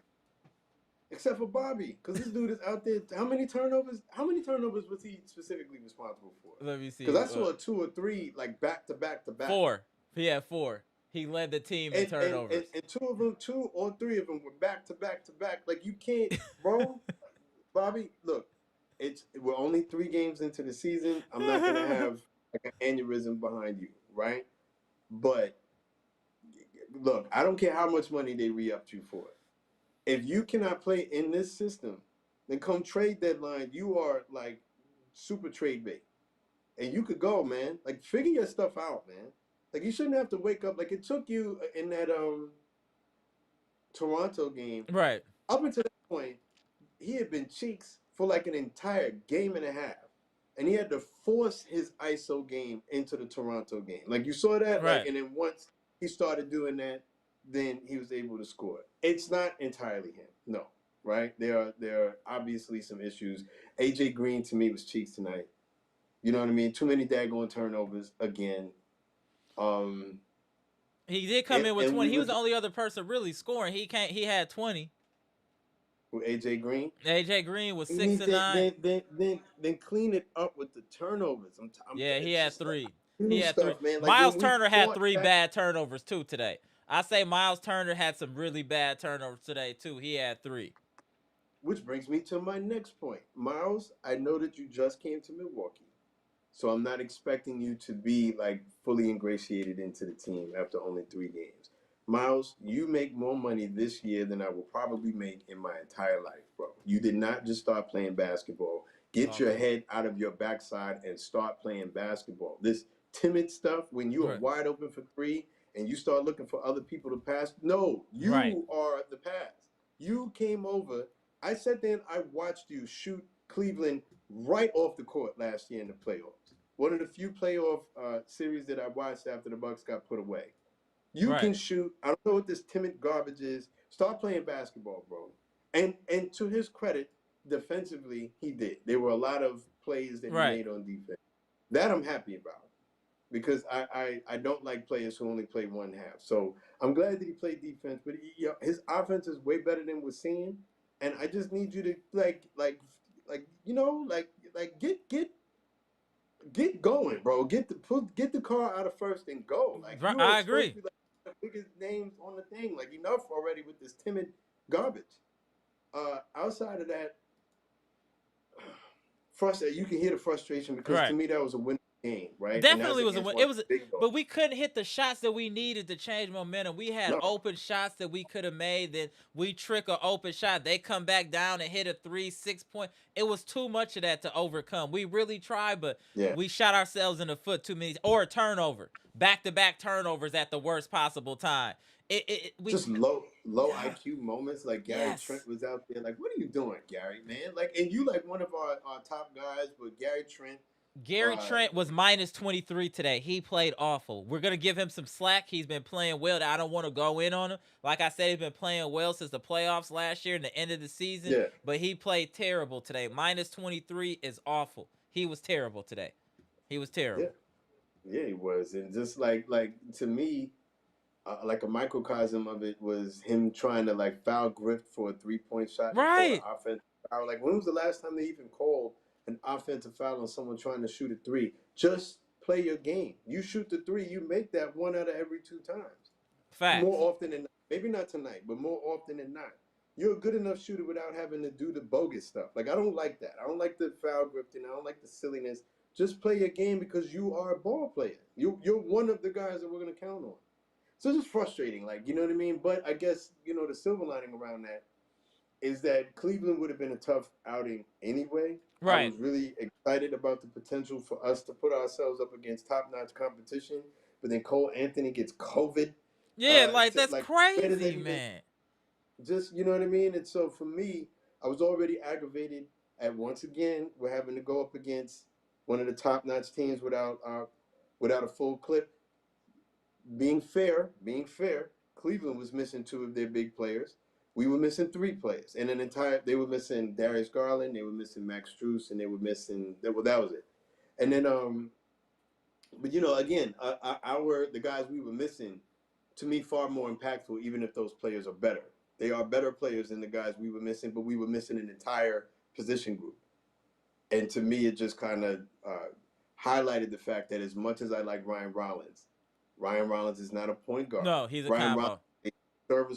[SPEAKER 2] Except for Bobby, because this dude is out there. How many turnovers? How many turnovers was he specifically responsible for?
[SPEAKER 1] Let me see.
[SPEAKER 2] Because I saw a 2 or 3 like back to back to back.
[SPEAKER 1] Four. He had four. He led the team in turnovers.
[SPEAKER 2] And 2 of them, 2 or 3 of them were back to back to back. Like you can't, bro. Bobby, look, we're only 3 games into the season. I'm not gonna have like an aneurysm behind you, right? But look, I don't care how much money they re-upped you for. If you cannot play in this system, then come trade deadline, you are like super trade bait. And you could go, man. Like figure your stuff out, man. Like you shouldn't have to wake up like it took you in that Toronto game.
[SPEAKER 1] Right.
[SPEAKER 2] Up until that point, he had been cheeks for like an entire game and a half. And he had to force his ISO game into the Toronto game. Like you saw that?
[SPEAKER 1] Right.
[SPEAKER 2] Like, and then once he started doing that, then he was able to score. It's not entirely him. No. Right? There are obviously some issues. AJ Green to me was cheeks tonight. You know what I mean? Too many daggone turnovers again.
[SPEAKER 1] He did come in with 20. He was
[SPEAKER 2] the
[SPEAKER 1] the only other person really scoring. He had 20.
[SPEAKER 2] with AJ Green.
[SPEAKER 1] AJ Green was 6 and 9.
[SPEAKER 2] Then clean it up with the turnovers.
[SPEAKER 1] Yeah, he had 3. He
[SPEAKER 2] New
[SPEAKER 1] had 3.
[SPEAKER 2] stuff, man. Like
[SPEAKER 1] Miles
[SPEAKER 2] when we
[SPEAKER 1] Turner had
[SPEAKER 2] fought
[SPEAKER 1] 3
[SPEAKER 2] back,
[SPEAKER 1] bad turnovers too today. I say Miles Turner had some really bad turnovers today too. He had 3.
[SPEAKER 2] which brings me to my next point. Miles, I know that you just came to Milwaukee. So I'm not expecting you to be like fully ingratiated into the team after only 3 games. Miles, you make more money this year than I will probably make in my entire life, bro. You did not just start playing basketball. Get your head out of your backside and start playing basketball. This timid stuff, when you are wide open for 3 and you start looking for other people to pass, no, you are the pass. You came over. I sat there and I watched you shoot Cleveland right off the court last year in the playoffs. One of the few playoff series that I watched after the Bucks got put away. You can shoot. I don't know what this timid garbage is. Start playing basketball, bro. And to his credit, defensively, he did. There were a lot of plays that he made on defense. That I'm happy about because I don't like players who only play one half. So I'm glad that he played defense, but his offense is way better than we're seeing. And I just need you to like get going, bro. Get the car out of first and go. Like you are supposed to be like the biggest names on the thing. Like enough already with this timid garbage. Outside of that, you can hear the frustration because to me that was a winning game, right?
[SPEAKER 1] Definitely was a win. It was, but we couldn't hit the shots that we needed to change momentum. We had open shots that we could have made. Then we trick an open shot. They come back down and hit a 3-6 point. It was too much of that to overcome. We really tried, but we shot ourselves in the foot too many. Or a turnover, back-to-back turnovers at the worst possible time. We
[SPEAKER 2] just low IQ moments. Like Gary Trent was out there. Like, what are you doing, Gary, man? Like, and you like one of our top guys, but Gary Trent
[SPEAKER 1] was minus 23 today. He played awful. We're going to give him some slack. He's been playing well. I don't want to go in on him. Like I said, he's been playing well since the playoffs last year and the end of the season.
[SPEAKER 2] Yeah.
[SPEAKER 1] But he played terrible today. Minus 23 is awful. He was terrible today. He was terrible.
[SPEAKER 2] Yeah, he was. And just like to me, like a microcosm of it was him trying to like foul grip for a 3-point shot.
[SPEAKER 1] Right.
[SPEAKER 2] Offensive foul. Like, when was the last time they even called an offensive foul on someone trying to shoot a 3? Just play your game. You shoot the 3, you make that 1 out of every 2 times.
[SPEAKER 1] Facts.
[SPEAKER 2] More often than not. Maybe not tonight, but more often than not. You're a good enough shooter without having to do the bogus stuff. Like, I don't like that. I don't like the foul grip thing. I don't like the silliness. Just play your game because you are a ball player. You're one of the guys that we're going to count on. So it's just frustrating, like, you know what I mean? But I guess, the silver lining around that is that Cleveland would have been a tough outing anyway.
[SPEAKER 1] Right.
[SPEAKER 2] I was really excited about the potential for us to put ourselves up against top-notch competition, but then Cole Anthony gets COVID.
[SPEAKER 1] Yeah, that's crazy, man.
[SPEAKER 2] Just, you know what I mean? And so for me, I was already aggravated And once again, we're having to go up against one of the top-notch teams without a full clip. Being fair, Cleveland was missing two of their big players. We were missing three players, and they were missing Darius Garland, they were missing Max Strus, and they were missing. Well, that was it. And then, but again, the guys we were missing, to me, far more impactful. Even if those players are better, they are better players than the guys we were missing. But we were missing an entire position group, and to me, it just kind of highlighted the fact that as much as I like Ryan Rollins is not a point guard.
[SPEAKER 1] No, he's a
[SPEAKER 2] Ryan
[SPEAKER 1] combo.
[SPEAKER 2] Rollins is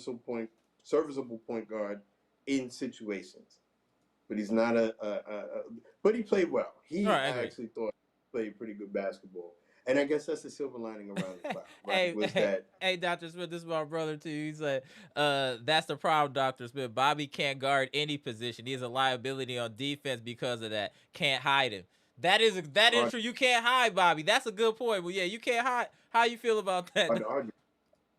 [SPEAKER 2] a serviceable point guard in situations, but he's not but he played well. I actually thought he played pretty good basketball. And I guess that's the silver lining around the cloud, right?
[SPEAKER 1] Hey, Dr. Smith, this is my brother too. He said, that's the problem, Dr. Smith. Bobby can't guard any position. He's a liability on defense because of that. Can't hide him. That is true. You can't hide Bobby. That's a good point. Well, yeah, you can't hide. How you feel about that?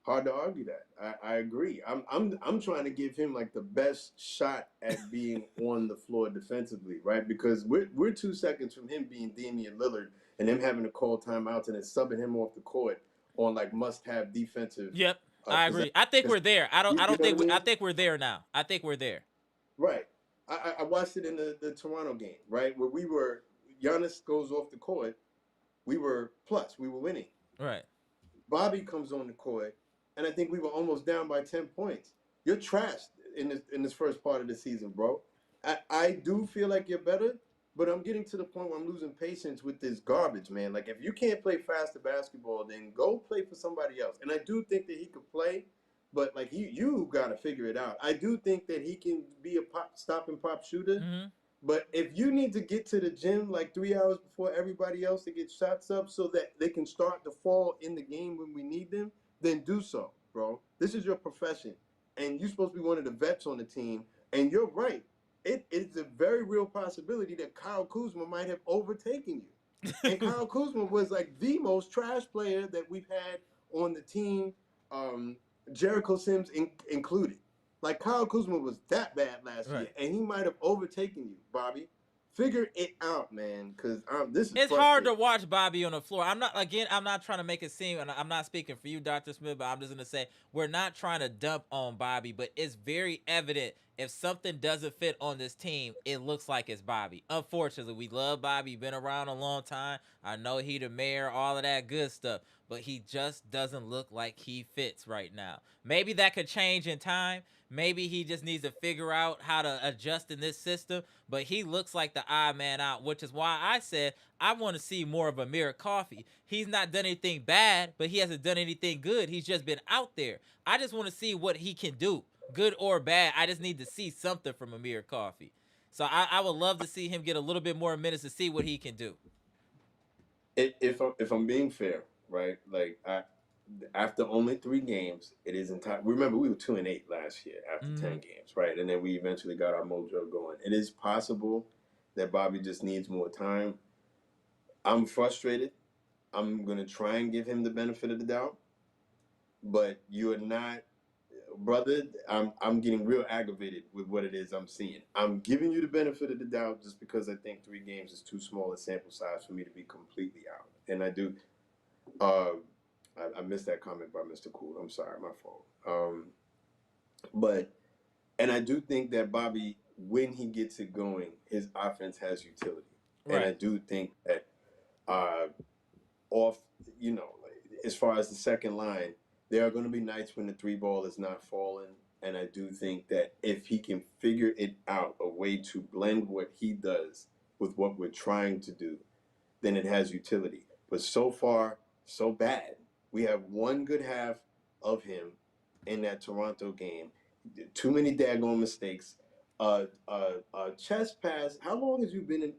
[SPEAKER 2] Hard to argue that. I agree. I'm trying to give him like the best shot at being on the floor defensively, right? Because we're 2 seconds from him being Damian Lillard and him having to call timeouts and then subbing him off the court on like must-have defensive.
[SPEAKER 1] Yep, I agree. I think we're there. I think we're there now. I think we're there.
[SPEAKER 2] Right. I watched it in the Toronto game, right, where Giannis goes off the court. We were winning.
[SPEAKER 1] Right.
[SPEAKER 2] Bobby comes on the court, and I think we were almost down by 10 points. You're trashed in this first part of the season, bro. I do feel like you're better, but I'm getting to the point where I'm losing patience with this garbage, man. Like, if you can't play faster basketball, then go play for somebody else. And I do think that he could play, but, like, you got to figure it out. I do think that he can be a stop and pop shooter.
[SPEAKER 1] Mm-hmm.
[SPEAKER 2] But if you need to get to the gym like 3 hours before everybody else to get shots up so that they can start to fall in the game when we need them, then do so, bro. This is your profession. And you're supposed to be one of the vets on the team. And you're right. It is a very real possibility that Kyle Kuzma might have overtaken you. And Kyle Kuzma was like the most trash player that we've had on the team, Jericho Sims included. Like, Kyle Kuzma was that bad last year, and he might have overtaken you, Bobby. Figure it out, man, because this is
[SPEAKER 1] It's hard to watch Bobby on the floor. I'm not trying to make it seem, and I'm not speaking for you, Dr. Smith, but I'm just going to say we're not trying to dump on Bobby, but it's very evident if something doesn't fit on this team, it looks like it's Bobby. Unfortunately, we love Bobby. Been around a long time. I know he the mayor, all of that good stuff, but he just doesn't look like he fits right now. Maybe that could change in time. Maybe he just needs to figure out how to adjust in this system, but he looks like the odd man out, which is why I said I want to see more of Amir Coffey. He's not done anything bad, but he hasn't done anything good. He's just been out there. I just want to see what he can do, good or bad. I just need to see something from Amir Coffey. So I would love to see him get a little bit more minutes to see what he can do.
[SPEAKER 2] If I'm being fair, right? Like, after only 3 games, it is entire. Remember, we were 2-8 last year after 10 games, right? And then we eventually got our mojo going. It is possible that Bobby just needs more time. I'm frustrated. I'm gonna try and give him the benefit of the doubt, but you're not, brother. I'm getting real aggravated with what it is I'm seeing. I'm giving you the benefit of the doubt just because I think 3 games is too small a sample size for me to be completely out, and I do. I missed that comment by Mr. Cool. I'm sorry, my fault. And I do think that Bobby, when he gets it going, his offense has utility. Right. And I do think that as far as the second line, there are going to be nights when the 3 ball is not falling. And I do think that if he can figure it out, a way to blend what he does with what we're trying to do, then it has utility. But so far, so bad. We have one good half of him in that Toronto game. Too many daggone mistakes. Chest pass. How long have you been in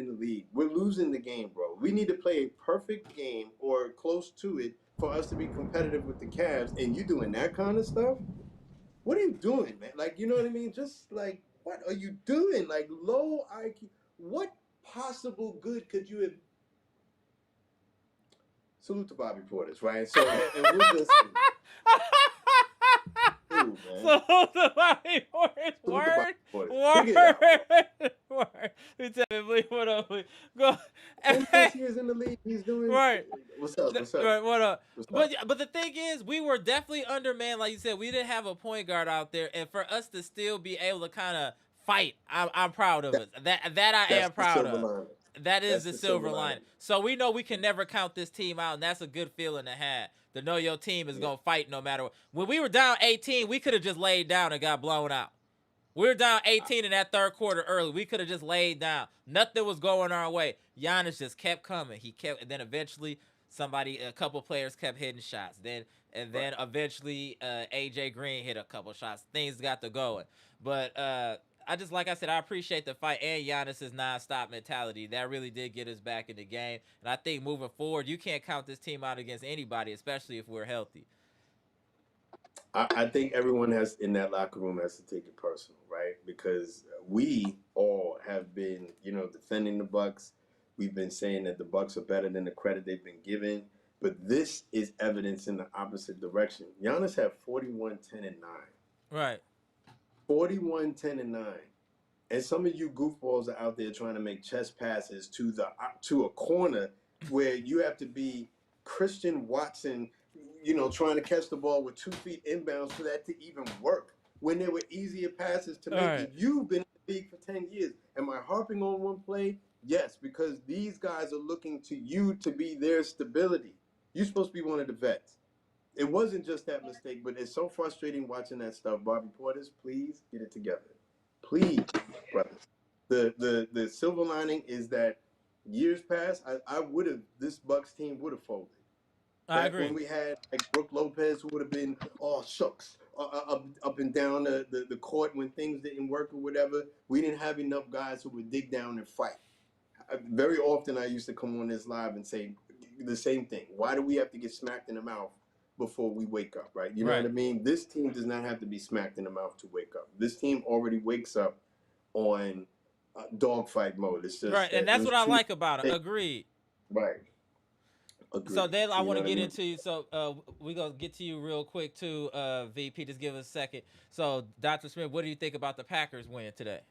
[SPEAKER 2] the league? We're losing the game, bro. We need to play a perfect game or close to it for us to be competitive with the Cavs. And you doing that kind of stuff? What are you doing, man? Like, you know what I mean? Just like, what are you doing? Like, low IQ. What possible good could you have? Salute to Bobby Portis, right? So, and we're just.
[SPEAKER 1] Salute to Bobby Portis. Word. tell me, Lee, what up, Lee? Go.
[SPEAKER 2] 10 plus years in the league, he's doing.
[SPEAKER 1] Right.
[SPEAKER 2] What's up? What's up?
[SPEAKER 1] Right, what up?
[SPEAKER 2] What's up?
[SPEAKER 1] But the thing is, we were definitely undermanned, like you said. We didn't have a point guard out there, and for us to still be able to kind of fight, I'm proud of us. That I
[SPEAKER 2] That's
[SPEAKER 1] am
[SPEAKER 2] the
[SPEAKER 1] proud
[SPEAKER 2] silver
[SPEAKER 1] of.
[SPEAKER 2] lining.
[SPEAKER 1] That is
[SPEAKER 2] That's
[SPEAKER 1] the
[SPEAKER 2] the
[SPEAKER 1] silver
[SPEAKER 2] silver
[SPEAKER 1] lining.
[SPEAKER 2] lining.
[SPEAKER 1] So we know we can never count this team out, and that's a good feeling to have. To know your team is gonna fight no matter what. When we were down 18, we could have just laid down and got blown out. We were down 18 in that third quarter early. We could have just laid down. Nothing was going our way. Giannis just kept coming. He kept, and then eventually a couple players kept hitting shots. Then eventually AJ Green hit a couple shots. Things got to going. But like I said, I appreciate the fight and Giannis's nonstop mentality. That really did get us back in the game. And I think moving forward, you can't count this team out against anybody, especially if we're healthy.
[SPEAKER 2] I think everyone in that locker room has to take it personal, right? Because we all have been, defending the Bucks. We've been saying that the Bucks are better than the credit they've been given. But this is evidence in the opposite direction. Giannis had 41, 10, and 9.
[SPEAKER 1] Right.
[SPEAKER 2] 41, 10, and 9. And some of you goofballs are out there trying to make chest passes to a corner where you have to be Christian Watson, trying to catch the ball with 2 feet inbounds for that to even work. When there were easier passes to make. Right. You've been in the league for 10 years. Am I harping on one play? Yes, because these guys are looking to you to be their stability. You're supposed to be one of the vets. It wasn't just that mistake, but it's so frustrating watching that stuff. Bobby Portis, please get it together. Please, brothers. The silver lining is that years past, this Bucks team would have folded.
[SPEAKER 1] I agree.
[SPEAKER 2] When we had Brooke Lopez, who would have been shucks up and down the court when things didn't work or whatever, we didn't have enough guys who would dig down and fight. Very often I used to come on this live and say the same thing. Why do we have to get smacked in the mouth before we wake up, right? You know what I mean? This team does not have to be smacked in the mouth to wake up. This team already wakes up on dogfight mode. It's just
[SPEAKER 1] right, and that's what I like about it. Agreed.
[SPEAKER 2] Right. Agreed.
[SPEAKER 1] So then I want to get into you. So we're going to get to you real quick too, VP. Just give us a second. So, Dr. Smith, what do you think about the Packers win today?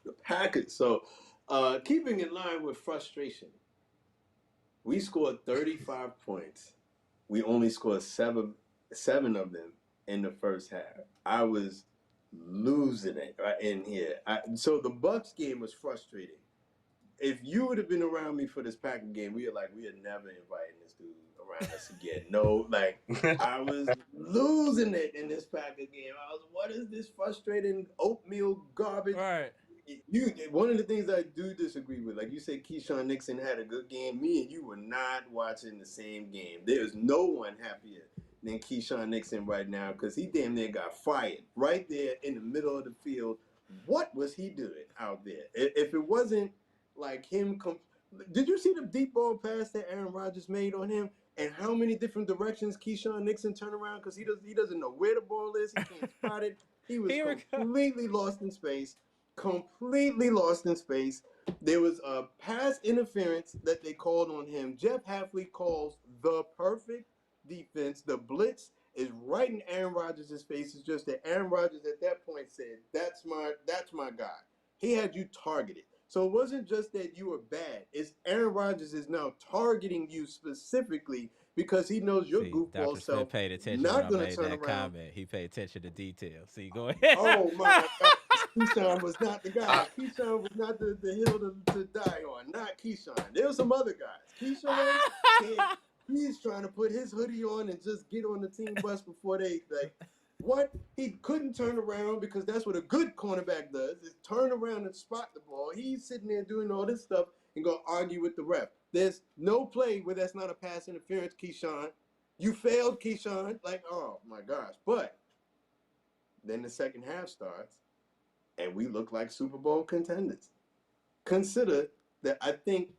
[SPEAKER 2] The Packers. So, keeping in line with frustration, we scored 35 points. We only scored seven of them in the first half. I was losing it right in here. So the Bucks game was frustrating. If you would have been around me for this Packer game, we are never inviting this dude around us again. No, I was losing it in this Packer game. What is this frustrating oatmeal garbage?
[SPEAKER 1] Right.
[SPEAKER 2] One of the things I do disagree with, like you said, Keyshawn Nixon had a good game. Me and you were not watching the same game. There's no one happier than Keyshawn Nixon right now because he damn near got fired right there in the middle of the field. What was he doing out there? If it wasn't like him, did you see the deep ball pass that Aaron Rodgers made on him? And how many different directions Keyshawn Nixon turned around because he doesn't know where the ball is. He can't spot it. He was completely lost in space. Completely lost in space. There was a pass interference that they called on him. Jeff Hafley calls the perfect defense. The blitz is right in Aaron Rodgers' face. It's just that Aaron Rodgers at that point said, that's my guy. He had you targeted. So it wasn't just that you were bad. It's Aaron Rodgers is now targeting you specifically because he knows your goofball self
[SPEAKER 1] paid attention
[SPEAKER 2] not
[SPEAKER 1] going to
[SPEAKER 2] turn
[SPEAKER 1] that
[SPEAKER 2] around.
[SPEAKER 1] Comment. He paid attention to detail. See, go ahead.
[SPEAKER 2] Oh, my God. Keyshawn was not the guy. Keyshawn was not the hill to die on. Not Keyshawn. There were some other guys. Keyshawn, he's trying to put his hoodie on and just get on the team bus before they, what? He couldn't turn around because that's what a good cornerback does, is turn around and spot the ball. He's sitting there doing all this stuff and going to argue with the ref. There's no play where that's not a pass interference, Keyshawn. You failed, Keyshawn. Oh, my gosh. But then the second half starts, and we look like Super Bowl contenders. Consider that I think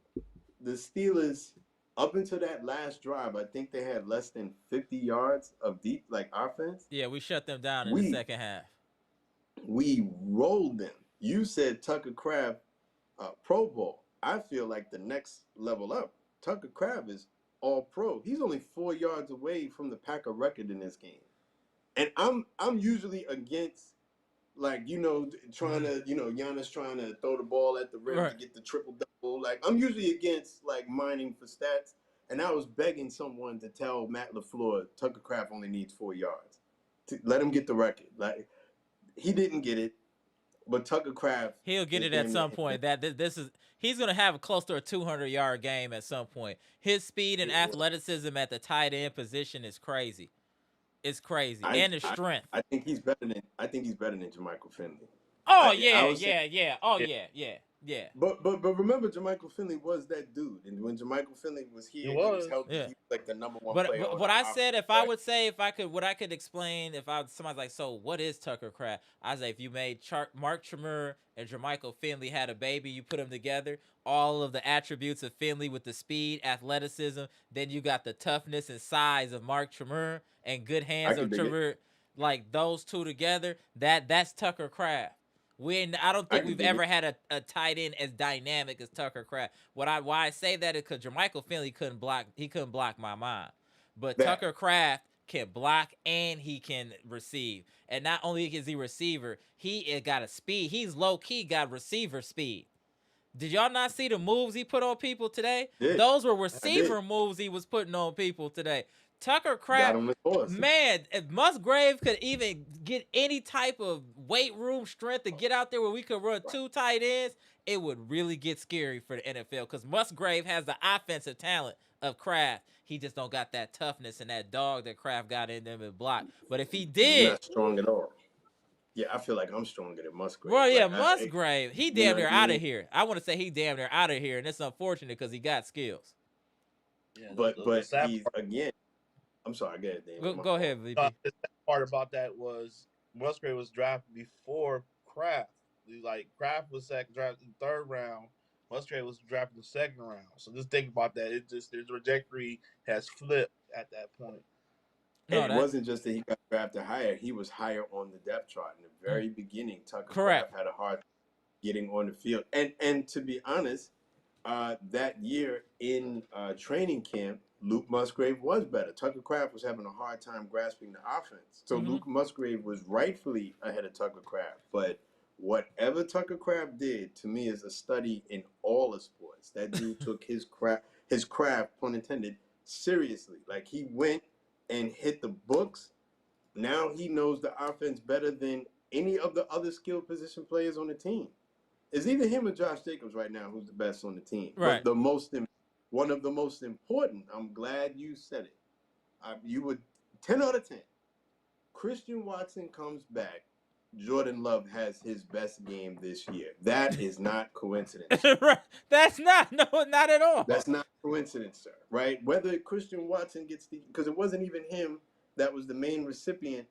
[SPEAKER 2] the Steelers, up until that last drive, I think they had less than 50 yards of deep, offense.
[SPEAKER 1] Yeah, we shut them down in the second half.
[SPEAKER 2] We rolled them. You said Tucker Kraft, Pro Bowl. I feel like the next level up, Tucker Kraft is all pro. He's only 4 yards away from the Packer record in this game. And I'm usually against Like, trying to, Giannis trying to throw the ball at the rim to
[SPEAKER 1] Right.
[SPEAKER 2] get the triple double. Like, I'm usually against like mining for stats, and I was begging someone to tell Matt LaFleur Tucker Craft only needs 4 yards to let him get the record. Like, he didn't get it, but Tucker Craft
[SPEAKER 1] He'll get
[SPEAKER 2] is
[SPEAKER 1] it at
[SPEAKER 2] damn near
[SPEAKER 1] some point. He's gonna have close to a 200-yard game at some point. His speed and
[SPEAKER 2] him.
[SPEAKER 1] athleticism at the tight end position is crazy. It's crazy,
[SPEAKER 2] I,
[SPEAKER 1] and his
[SPEAKER 2] I
[SPEAKER 1] strength.
[SPEAKER 2] I think he's better than Jermichael Finley.
[SPEAKER 1] Oh
[SPEAKER 2] I
[SPEAKER 1] yeah,
[SPEAKER 2] would say,
[SPEAKER 1] yeah, yeah. Oh
[SPEAKER 3] Yeah.
[SPEAKER 1] yeah, yeah, yeah,
[SPEAKER 2] but remember, Jermichael Finley was that dude, and when Jermichael Finley was here, he was healthy.
[SPEAKER 1] yeah.
[SPEAKER 2] He was like the number one
[SPEAKER 1] But,
[SPEAKER 2] player
[SPEAKER 1] but
[SPEAKER 2] on
[SPEAKER 1] what
[SPEAKER 2] our
[SPEAKER 1] I
[SPEAKER 2] offense.
[SPEAKER 1] said, if I would say, if I could, what I could explain, if I somebody's like, so what is Tucker Craft? I say, if you made Mark Tremere and Jermichael Finley had a baby, you put them together, all of the attributes of Finley with the speed, athleticism, then you got the toughness and size of Mark Tremere and good hands of Tremere, like those two together, that's Tucker Craft. I don't think we've ever had a tight end as dynamic as Tucker Craft. Why I say that is because Jermichael Finley couldn't block my mind. But Tucker Craft can block and he can receive. And not only is he receiver, he got a speed. He's low-key got receiver speed. Did y'all not see the moves he put on people today? Those were receiver moves he was putting on people today. Tucker Craft, man, if Musgrave could even get any type of weight room strength to get out there where we could run 2 tight ends, it would really get scary for the NFL because Musgrave has the offensive talent of Kraft. He just don't got that toughness and that dog that Kraft got in them and block. But if he did,
[SPEAKER 2] he's not strong at all. Yeah, I feel like I'm stronger than Musgrave.
[SPEAKER 1] Well, yeah, Musgrave, he damn near out of here. I want to say he damn near out of here, and it's unfortunate because he got skills.
[SPEAKER 2] Yeah, but he's again. I'm sorry, go ahead, Dan.
[SPEAKER 1] Go ahead, VP.
[SPEAKER 3] The sad part about that was Musgrave was drafted before Kraft. Like Kraft was drafted in the 3rd round. Musgrave was drafted in the 2nd round. So just think about that. It just his trajectory has flipped at that point.
[SPEAKER 2] And it wasn't just that he got drafted higher; he was higher on the depth chart in the very beginning. Tucker Craft had a hard getting on the field, and to be honest, that year in training camp, Luke Musgrave was better. Tucker Craft was having a hard time grasping the offense, so Luke Musgrave was rightfully ahead of Tucker Craft. But whatever Tucker Craft did, to me, is a study in all the sports. That dude took his craft, pun intended, seriously. Like he went and hit the books. Now he knows the offense better than any of the other skilled position players on the team. It's either him or Josh Jacobs right now who's the best on the team.
[SPEAKER 1] Right.
[SPEAKER 2] But one of the most important, I'm glad you said it. You would 10 out of 10. Christian Watson comes back. Jordan Love has his best game this year. That is not coincidence.
[SPEAKER 1] Right. That's not at all.
[SPEAKER 2] That's not coincidence, sir. Right? Whether Christian Watson gets because it wasn't even him that was the main recipient.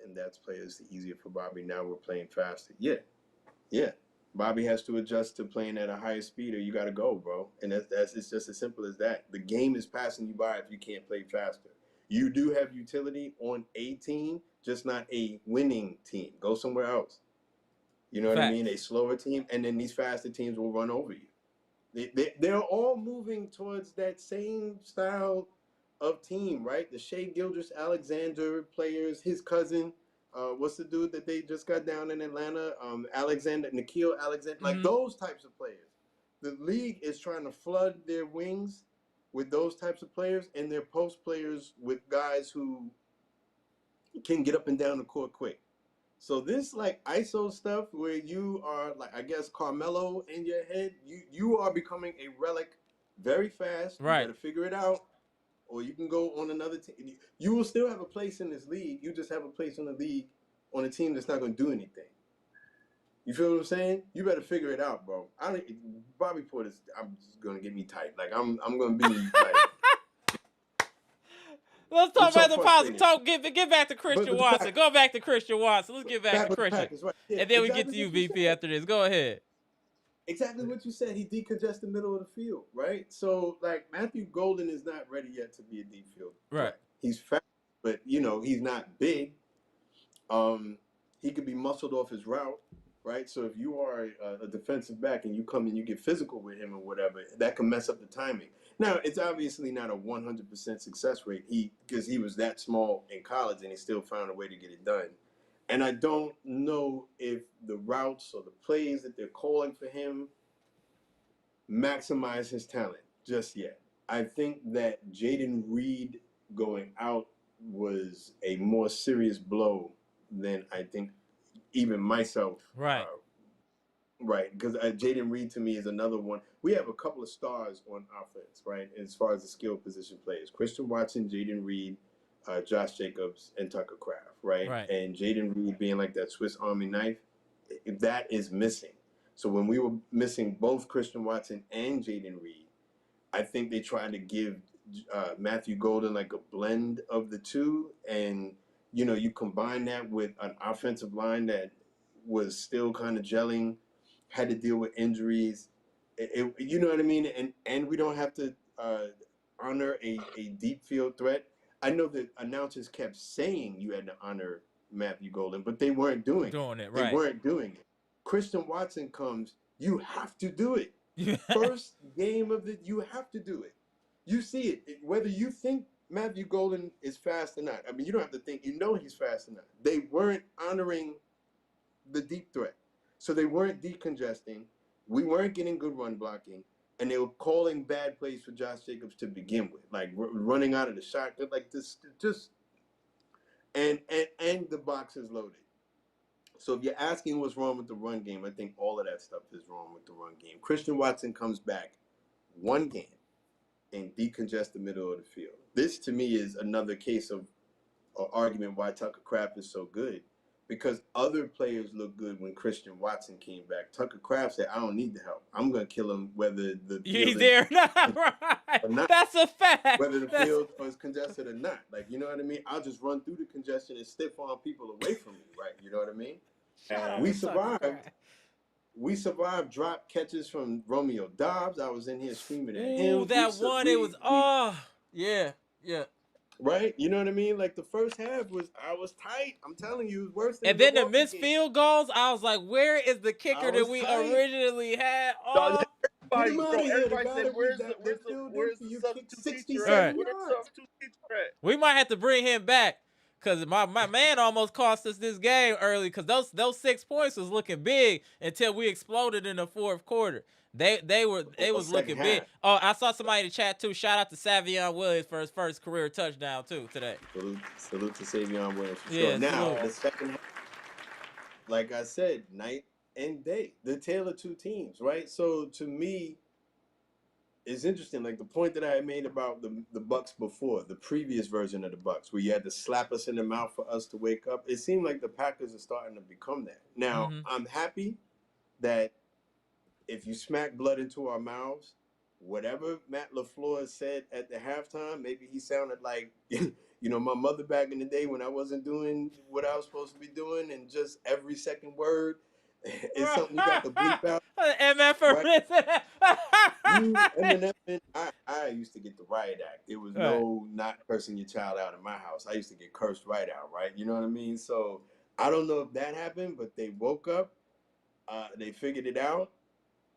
[SPEAKER 2] And that's players easier for Bobby. Now we're playing faster. Yeah. Bobby has to adjust to playing at a higher speed or you got to go, bro. And it's just as simple as that. The game is passing you by if you can't play faster. You do have utility on a team, just not a winning team. Go somewhere else. You know what I mean? A slower team, and then these faster teams will run over you. They're all moving towards that same style of team, right? The Shea Gilgeous-Alexander players, his cousin, what's the dude that they just got down in Atlanta? Nickeil Alexander, like those types of players. The league is trying to flood their wings with those types of players and their post players with guys who can get up and down the court quick. So this like ISO stuff where you are like, I guess, Carmelo in your head, you are becoming a relic very fast.
[SPEAKER 1] Right.
[SPEAKER 2] You got to figure it out. Or you can go on another team. You will still have a place in this league. You just have a place in the league on a team that's not going to do anything. You feel what I'm saying? You better figure it out, bro. Bobby Portis, I'm just going to get me tight. Like, I'm going to be like...
[SPEAKER 1] Let's talk about the positive. Get back to Christian Watson. Go back to Christian Watson. Let's get back to Christian.
[SPEAKER 2] Packers, right. Yeah,
[SPEAKER 1] and then we get to you, VP, after this. Go ahead.
[SPEAKER 2] Exactly what you said. He decongest the middle of the field, right? So, like, Matthew Golden is not ready yet to be a deep field.
[SPEAKER 1] Right.
[SPEAKER 2] He's fast, but, he's not big. He could be muscled off his route, right? So if you are a defensive back and you come and you get physical with him or whatever, that can mess up the timing. Now, it's obviously not a 100% success rate because he was that small in college and he still found a way to get it done. And I don't know if the routes or the plays that they're calling for him maximize his talent just yet. I think that Jaden Reed going out was a more serious blow than I think even myself.
[SPEAKER 1] Right.
[SPEAKER 2] Right, because Jaden Reed to me is another one. We have a couple of stars on offense, right, as far as the skill position players: Christian Watson, Jaden Reed, Josh Jacobs, and Tucker Kraft, right?
[SPEAKER 1] Right.
[SPEAKER 2] And Jaden Reed being like that Swiss Army knife, that is missing. So when we were missing both Christian Watson and Jaden Reed, I think they tried to give Matthew Golden like a blend of the two, and you combine that with an offensive line that was still kind of gelling, had to deal with injuries. You know what I mean? And we don't have to honor a deep field threat. I know that announcers kept saying you had to honor Matthew Golden, but they weren't doing
[SPEAKER 1] Doing it,
[SPEAKER 2] They
[SPEAKER 1] right.
[SPEAKER 2] weren't doing it. Christian Watson comes, you have to do it.
[SPEAKER 1] Yeah.
[SPEAKER 2] First game of you have to do it. You see it. Whether you think Matthew Golden is fast or not. I mean, you don't have to think. You know he's fast or not. They weren't honoring the deep threat. So they weren't decongesting. We weren't getting good run blocking. And they were calling bad plays for Josh Jacobs to begin with. Like running out of the shotgun. Like this, just... And the box is loaded. So if you're asking what's wrong with the run game, I think all of that stuff is wrong with the run game. Christian Watson comes back one game and decongest the middle of the field. This, to me, is another case of an argument why Tucker Kraft is so good, because other players look good when Christian Watson came back. Tucker Kraft said, I don't need the help. I'm going to kill him whether the field
[SPEAKER 1] He's there. Right.
[SPEAKER 2] or not.
[SPEAKER 1] That's a fact.
[SPEAKER 2] Whether the field is congested or not. Like, you know what I mean? I'll just run through the congestion and stiff arm people away from me, right? You know what I mean? We survived. We survived drop catches from Romeo Dobbs. I was in here screaming at him.
[SPEAKER 1] Ooh, that one, it was, yeah.
[SPEAKER 2] Right? You know what I mean? Like the first half I was tight. I'm telling you, it was worse than
[SPEAKER 1] And then the
[SPEAKER 2] Milwaukee
[SPEAKER 1] missed
[SPEAKER 2] game.
[SPEAKER 1] field goals, I was like, where is the kicker that we originally had?
[SPEAKER 2] Get him out of here. The guy
[SPEAKER 3] where's
[SPEAKER 2] that
[SPEAKER 3] the
[SPEAKER 2] you kicked
[SPEAKER 3] substitute teacher
[SPEAKER 2] 67
[SPEAKER 3] at?
[SPEAKER 2] yards.
[SPEAKER 3] Where's the substitute teacher at?
[SPEAKER 1] We might have to bring him back. Because my man almost cost us this game early, because those 6 points was looking big until we exploded in the fourth quarter. They was looking big. Oh, I saw somebody in the chat too. Shout out to Savion Williams for his first career touchdown too today.
[SPEAKER 2] Salute to Savion Williams. For
[SPEAKER 1] Yeah,
[SPEAKER 2] sure. Now the second half, like I said, night and day. The tale of two teams, right? So to me, it's interesting. Like the point that I made about the Bucks before, the previous version of the Bucks, where you had to slap us in the mouth for us to wake up. It seemed like the Packers are starting to become that. Now, I'm happy that if you smack blood into our mouths, whatever Matt LaFleur said at the halftime, maybe he sounded like, my mother back in the day when I wasn't doing what I was supposed to be doing, and just every second word is something you got to bleep out.
[SPEAKER 1] MF for
[SPEAKER 2] Eminem, I used to get the riot act. There was no not cursing your child out in my house. I used to get cursed right out, right? You know what I mean? So I don't know if that happened, but they woke up, they figured it out,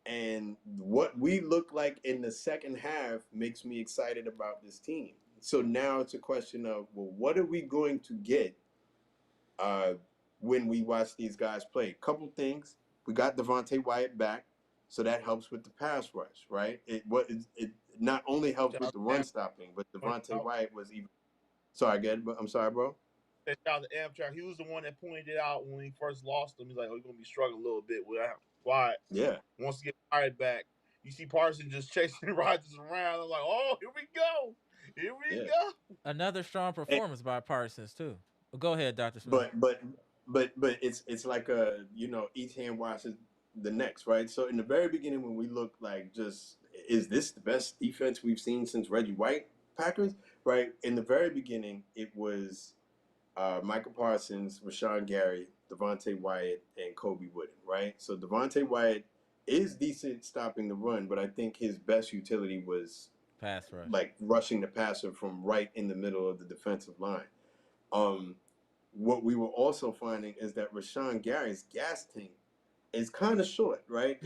[SPEAKER 2] and what we look like in the second half makes me excited about this team. So now it's a question of, well, what are we going to get when we watch these guys play? Couple things. We got Devontae Wyatt back, so that helps with the pass rush, right? It not only helps with the run stopping, but Devontae Wyatt was even. Sorry, I'm sorry, bro.
[SPEAKER 3] Shout out to Amtrak. He was the one that pointed it out when he first lost him. He's like, he's gonna be struggling a little bit with Wyatt.
[SPEAKER 2] Yeah.
[SPEAKER 3] Wants to get Wyatt back. You see Parsons just chasing Rodgers around. I'm like, oh, here we go. Here we go.
[SPEAKER 1] Another strong performance by Parsons too. Well, go ahead, Dr. Smith.
[SPEAKER 2] But it's like each hand washes the next, right? So in the very beginning, when we look like, just, is this the best defense we've seen since Reggie White Packers, right? In the very beginning, it was Michael Parsons, Rashawn Gary, Devontae Wyatt, and Kobe Wooden, right? So Devontae Wyatt is decent stopping the run, but I think his best utility was
[SPEAKER 1] pass rush,
[SPEAKER 2] like rushing the passer from right in the middle of the defensive line. What we were also finding is that Rashawn Gary's gas tank is kind of short, right?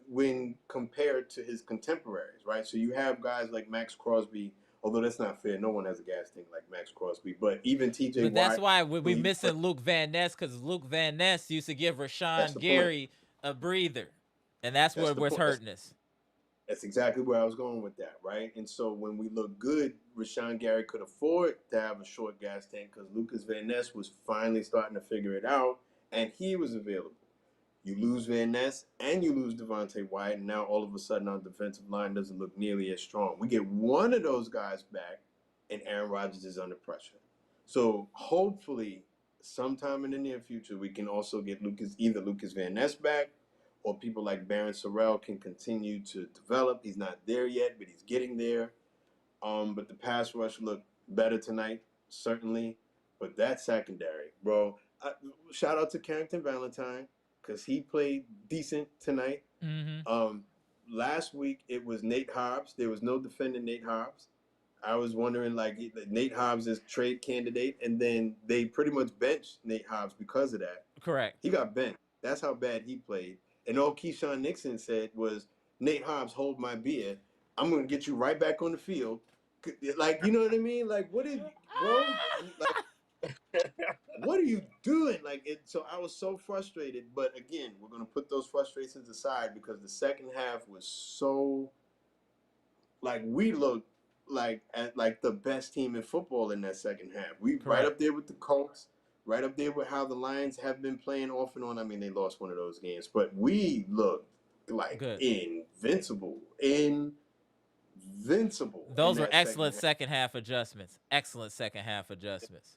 [SPEAKER 2] When compared to his contemporaries, right? So you have guys like Max Crosby Although that's not fair. No one has a gas tank like Max Crosby. But even TJ
[SPEAKER 1] But that's
[SPEAKER 2] Watt,
[SPEAKER 1] why we missing Luke Van Ness, because Luke Van Ness used to give
[SPEAKER 2] that's
[SPEAKER 1] Rashawn
[SPEAKER 2] the point.
[SPEAKER 1] Gary a breather, and that's
[SPEAKER 2] That's
[SPEAKER 1] what
[SPEAKER 2] the
[SPEAKER 1] was
[SPEAKER 2] point.
[SPEAKER 1] hurting us.
[SPEAKER 2] That's exactly where I was going with that, right? And so when we look good, Rashawn Gary could afford to have a short gas tank because Lucas Van Ness was finally starting to figure it out, and he was available. You lose Van Ness and you lose Devontae Wyatt, and now all of a sudden our defensive line doesn't look nearly as strong. We get one of those guys back, and Aaron Rodgers is under pressure. So hopefully, sometime in the near future, we can also get either Lucas Van Ness back, or people like Baron Sorrell can continue to develop. He's not there yet, but he's getting there. But the pass rush looked better tonight, certainly. But that secondary, bro. Shout out to Carrington Valentine because he played decent tonight.
[SPEAKER 1] Mm-hmm.
[SPEAKER 2] Last week it was Nate Hobbs. There was no defending Nate Hobbs. I was wondering, like, Nate Hobbs is trade candidate, and then they pretty much benched Nate Hobbs because of that.
[SPEAKER 1] Correct.
[SPEAKER 2] He got benched. That's how bad he played. And all Keyshawn Nixon said was, Nate Hobbs, hold my beer. I'm going to get you right back on the field. Like, you know what I mean? Like, what is, bro? Like, what are you doing? So I was so frustrated. But again, we're going to put those frustrations aside because the second half was so, like, we looked like the best team in football in that second half. We right up there with the Colts, right up there with how the Lions have been playing off and on. I mean, they lost one of those games, but we looked like invincible.
[SPEAKER 1] Those were excellent second half adjustments. Excellent second half adjustments.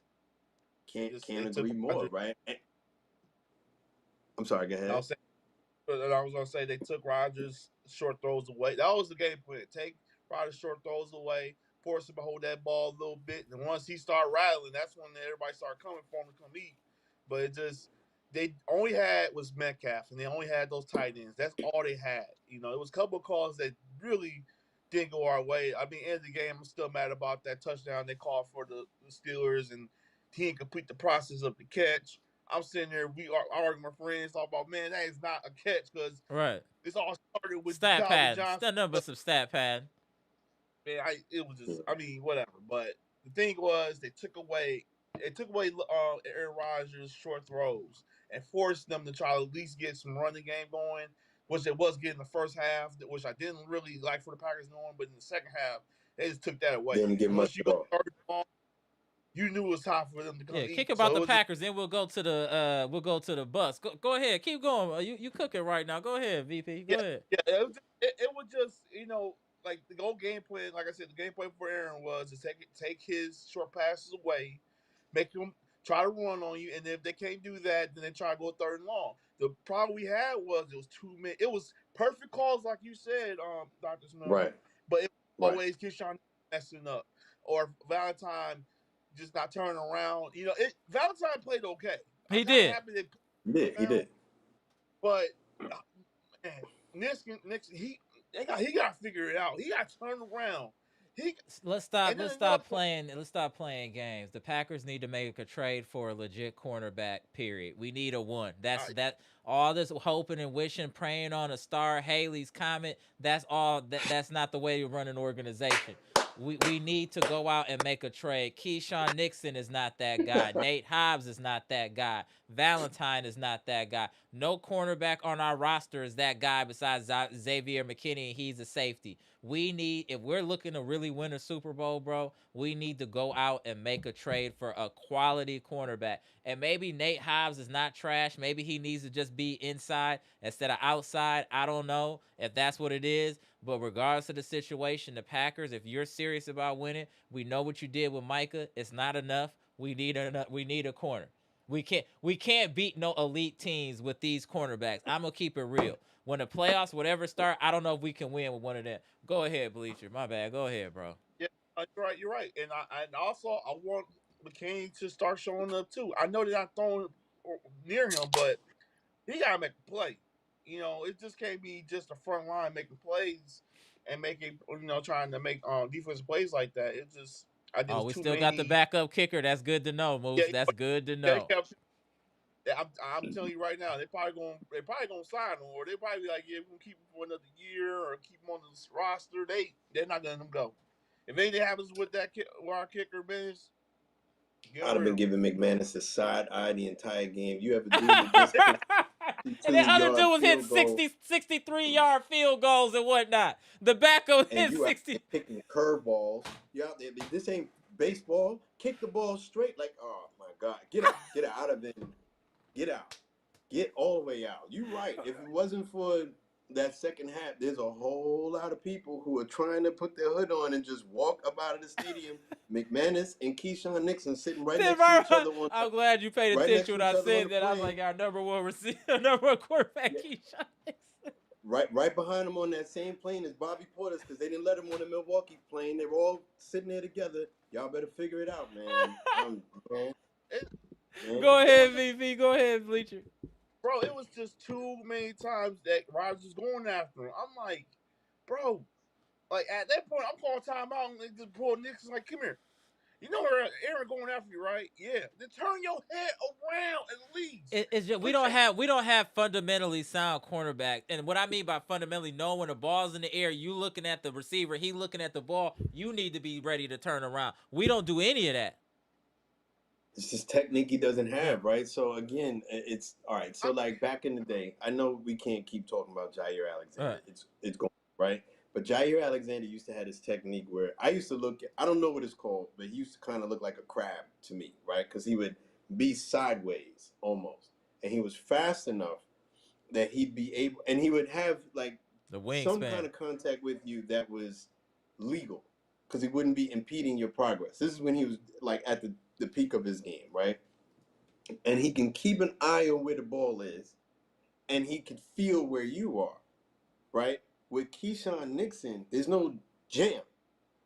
[SPEAKER 2] Can't agree more, right? I'm sorry, go ahead.
[SPEAKER 3] I was gonna say they took Rodgers' short throws away. That was the game plan. Take Rodgers' short throws away, force him to hold that ball a little bit, and once he started rattling, that's when everybody started coming for him to come eat. But it just they only had was Metcalf, and they only had those tight ends. That's all they had. You know, it was a couple of calls that really didn't go our way. I mean, end of the game, I'm still mad about that touchdown they called for the Steelers, and he didn't complete the process of the catch. I'm sitting there, we are arguing with my friends, talking about, man, that is not a catch because it's all started with
[SPEAKER 1] stat
[SPEAKER 3] Calvin
[SPEAKER 1] pad.
[SPEAKER 3] Johnson.
[SPEAKER 1] That number some stat pad.
[SPEAKER 3] Man, it was just, I mean, whatever. But the thing was, they took away Aaron Rodgers' short throws and forced them to try to at least get some running game going, which it was getting the first half, which I didn't really like for the Packers going, but in the second half, they just took that away.
[SPEAKER 2] Didn't get much
[SPEAKER 3] you
[SPEAKER 2] at all.
[SPEAKER 3] Ball, you knew it was time for them to come eat.
[SPEAKER 1] Kick about the Packers, then we'll go to the Bucks. Go ahead, keep going. You cooking right now. Go ahead, VP. Go ahead.
[SPEAKER 3] Yeah, it was just, you know, like the whole game plan. Like I said, the game plan for Aaron was to take his short passes away, make them try to run on you, and if they can't do that, then they try to go third and long. The problem we had was it was too many. It was perfect calls, like you said, Dr. Smith.
[SPEAKER 2] Right.
[SPEAKER 3] But it was always Keyshawn messing up or Valentine just not turning around. You know, Valentine played okay.
[SPEAKER 1] He did.
[SPEAKER 2] He did.
[SPEAKER 3] But man, Nixon, he got to figure it out. He got to turn around.
[SPEAKER 1] Let's stop playing games. The Packers need to make a trade for a legit cornerback. Period. We need a one. All this hoping and wishing, praying on a star, Haley's comment. That's all. That's not the way you run an organization. We need to go out and make a trade. Keyshawn Nixon is not that guy. Nate Hobbs is not that guy. Valentine is not that guy. No cornerback on our roster is that guy besides Xavier McKinney, and he's a safety. If we're looking to really win a Super Bowl, bro, we need to go out and make a trade for a quality cornerback. And maybe Nate Hobbs is not trash. Maybe he needs to just be inside instead of outside. I don't know if that's what it is. But regardless of the situation, the Packers, if you're serious about winning, we know what you did with Micah. It's not enough. We need a corner. We can't beat no elite teams with these cornerbacks. I'm gonna keep it real. When the playoffs, whatever start, I don't know if we can win with one of them. Go ahead, Bleacher. My bad. Go ahead, bro.
[SPEAKER 3] Yeah, you're right. And also I want McCain to start showing up too. I know they're not throwing near him, but he gotta make a play. You know, it just can't be just a front line making plays and trying to make defensive plays like that. It just
[SPEAKER 1] we still got the backup kicker. That's good to know, Moose. That's good to know.
[SPEAKER 3] I'm telling you right now, they're probably gonna sign him, or they probably be like, yeah, we're gonna keep him for another year or keep him on this roster. They're not gonna let him go. If anything happens with that with our kicker business,
[SPEAKER 2] I'd have been giving McManus a side eye the entire game. You have a dude that just kicked
[SPEAKER 1] And the other
[SPEAKER 2] 62-yard
[SPEAKER 1] dude was hitting
[SPEAKER 2] field goal,
[SPEAKER 1] 63-yard field goals and whatnot. The backup
[SPEAKER 2] and
[SPEAKER 1] hit
[SPEAKER 2] you out
[SPEAKER 1] 60.
[SPEAKER 2] there kicking curveballs. You out there. This ain't baseball. Kick the ball straight. Like, oh my God, get out of it. Get all the way out. You're right. If it wasn't for that second half, there's a whole lot of people who are trying to put their hood on and just walk up out of the stadium. McManus and Keyshawn Nixon sitting right next to each other.
[SPEAKER 1] I'm glad you paid
[SPEAKER 2] right next
[SPEAKER 1] attention
[SPEAKER 2] to
[SPEAKER 1] when
[SPEAKER 2] each
[SPEAKER 1] I
[SPEAKER 2] other on
[SPEAKER 1] said
[SPEAKER 2] the
[SPEAKER 1] that. I was
[SPEAKER 2] plane.
[SPEAKER 1] like, our number one receiver, number one quarterback,
[SPEAKER 2] Yeah.
[SPEAKER 1] Keyshawn Nixon.
[SPEAKER 2] Right behind him on that same plane is Bobby Portis, because they didn't let him on the Milwaukee plane. They were all sitting there together. Y'all better figure it out, man. Man.
[SPEAKER 1] Go ahead, VP. Go ahead, Bleacher.
[SPEAKER 3] Bro, it was just too many times that Rodgers was going after him. I'm like, bro, like at that point, I'm calling timeout and just pull Nixon like, come here. You know where Aaron going after you, right? Yeah. Then turn your head around at least.
[SPEAKER 1] It's just, we don't have fundamentally sound cornerback, and what I mean by fundamentally, knowing when the ball's in the air, you looking at the receiver, he looking at the ball, you need to be ready to turn around. We don't do any of that.
[SPEAKER 2] It's just technique he doesn't have, right? So again, it's all right. So like back in the day, I know we can't keep talking about Jair Alexander. It's going right, but Jair Alexander used to have this technique where I used to look. I don't know what it's called, but he used to kind of look like a crab to me, right? Because he would be sideways almost, and he was fast enough that he'd be able, and he would have like
[SPEAKER 1] the wingspan,
[SPEAKER 2] some kind of contact with you that was legal, because he wouldn't be impeding your progress. This is when he was like at the peak of his game, right? And he can keep an eye on where the ball is, and he can feel where you are, right? With Keyshawn Nixon, there's no jam.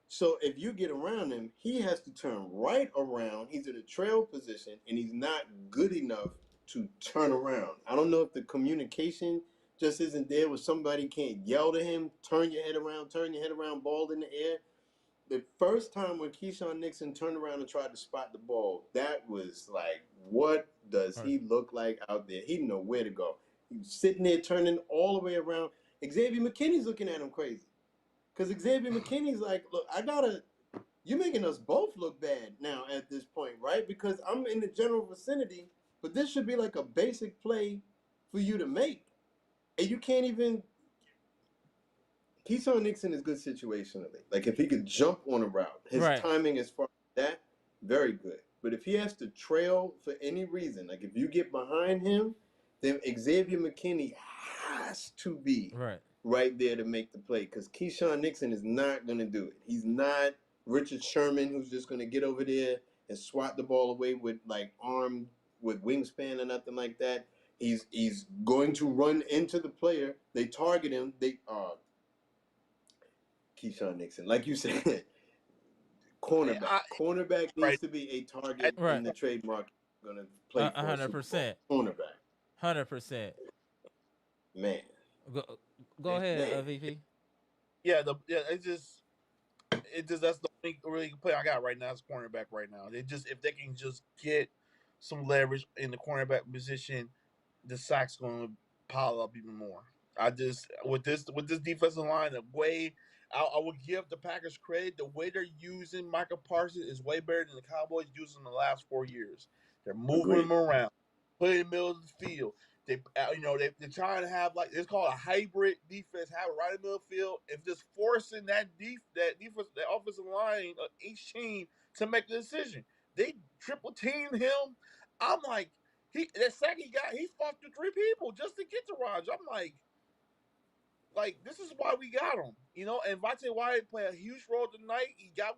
[SPEAKER 2] So if you get around him, he has to turn right around. He's in a trail position, and he's not good enough to turn around. I don't know if the communication just isn't there, where somebody can't yell to him, turn your head around, ball in the air. The first time when Keyshawn Nixon turned around and tried to spot the ball, that was like, what does he look like out there? He didn't know where to go. He's sitting there turning all the way around. Xavier McKinney's looking at him crazy. Because Xavier McKinney's like, look, you're making us both look bad now at this point, right? Because I'm in the general vicinity, but this should be like a basic play for you to make. And you can't even... Keyshawn Nixon is good situationally. Like, if he could jump on a route, his timing as far as that, very good. But if he has to trail for any reason, like if you get behind him, then Xavier McKinney has to be right there to make the play, because Keyshawn Nixon is not going to do it. He's not Richard Sherman, who's just going to get over there and swat the ball away with like arm, with wingspan or nothing like that. He's going to run into the player. They target him. Keyshawn Nixon, like you said, cornerback. Cornerback needs to be a target in the trademark. Going to play for 100%. Cornerback.
[SPEAKER 1] 100%.
[SPEAKER 2] Man.
[SPEAKER 1] Go ahead, VP.
[SPEAKER 3] Yeah, it's just that's the only really play I got right now is cornerback right now. If they can just get some leverage in the cornerback position, the sacks going to pile up even more. With this defensive line, the way I would give the Packers credit, the way they're using Michael Parsons is way better than the Cowboys using him the last 4 years. They're moving him around, putting him in the middle of the field. They're trying to have like it's called a hybrid defense, have it right in the middle of the field, and just forcing that offensive line of each team to make the decision. They triple teamed him. I'm like, that sack he fought through 3 people just to get to Rodgers. I'm like this is why we got him, And Vontae Wyatt played a huge role tonight. He got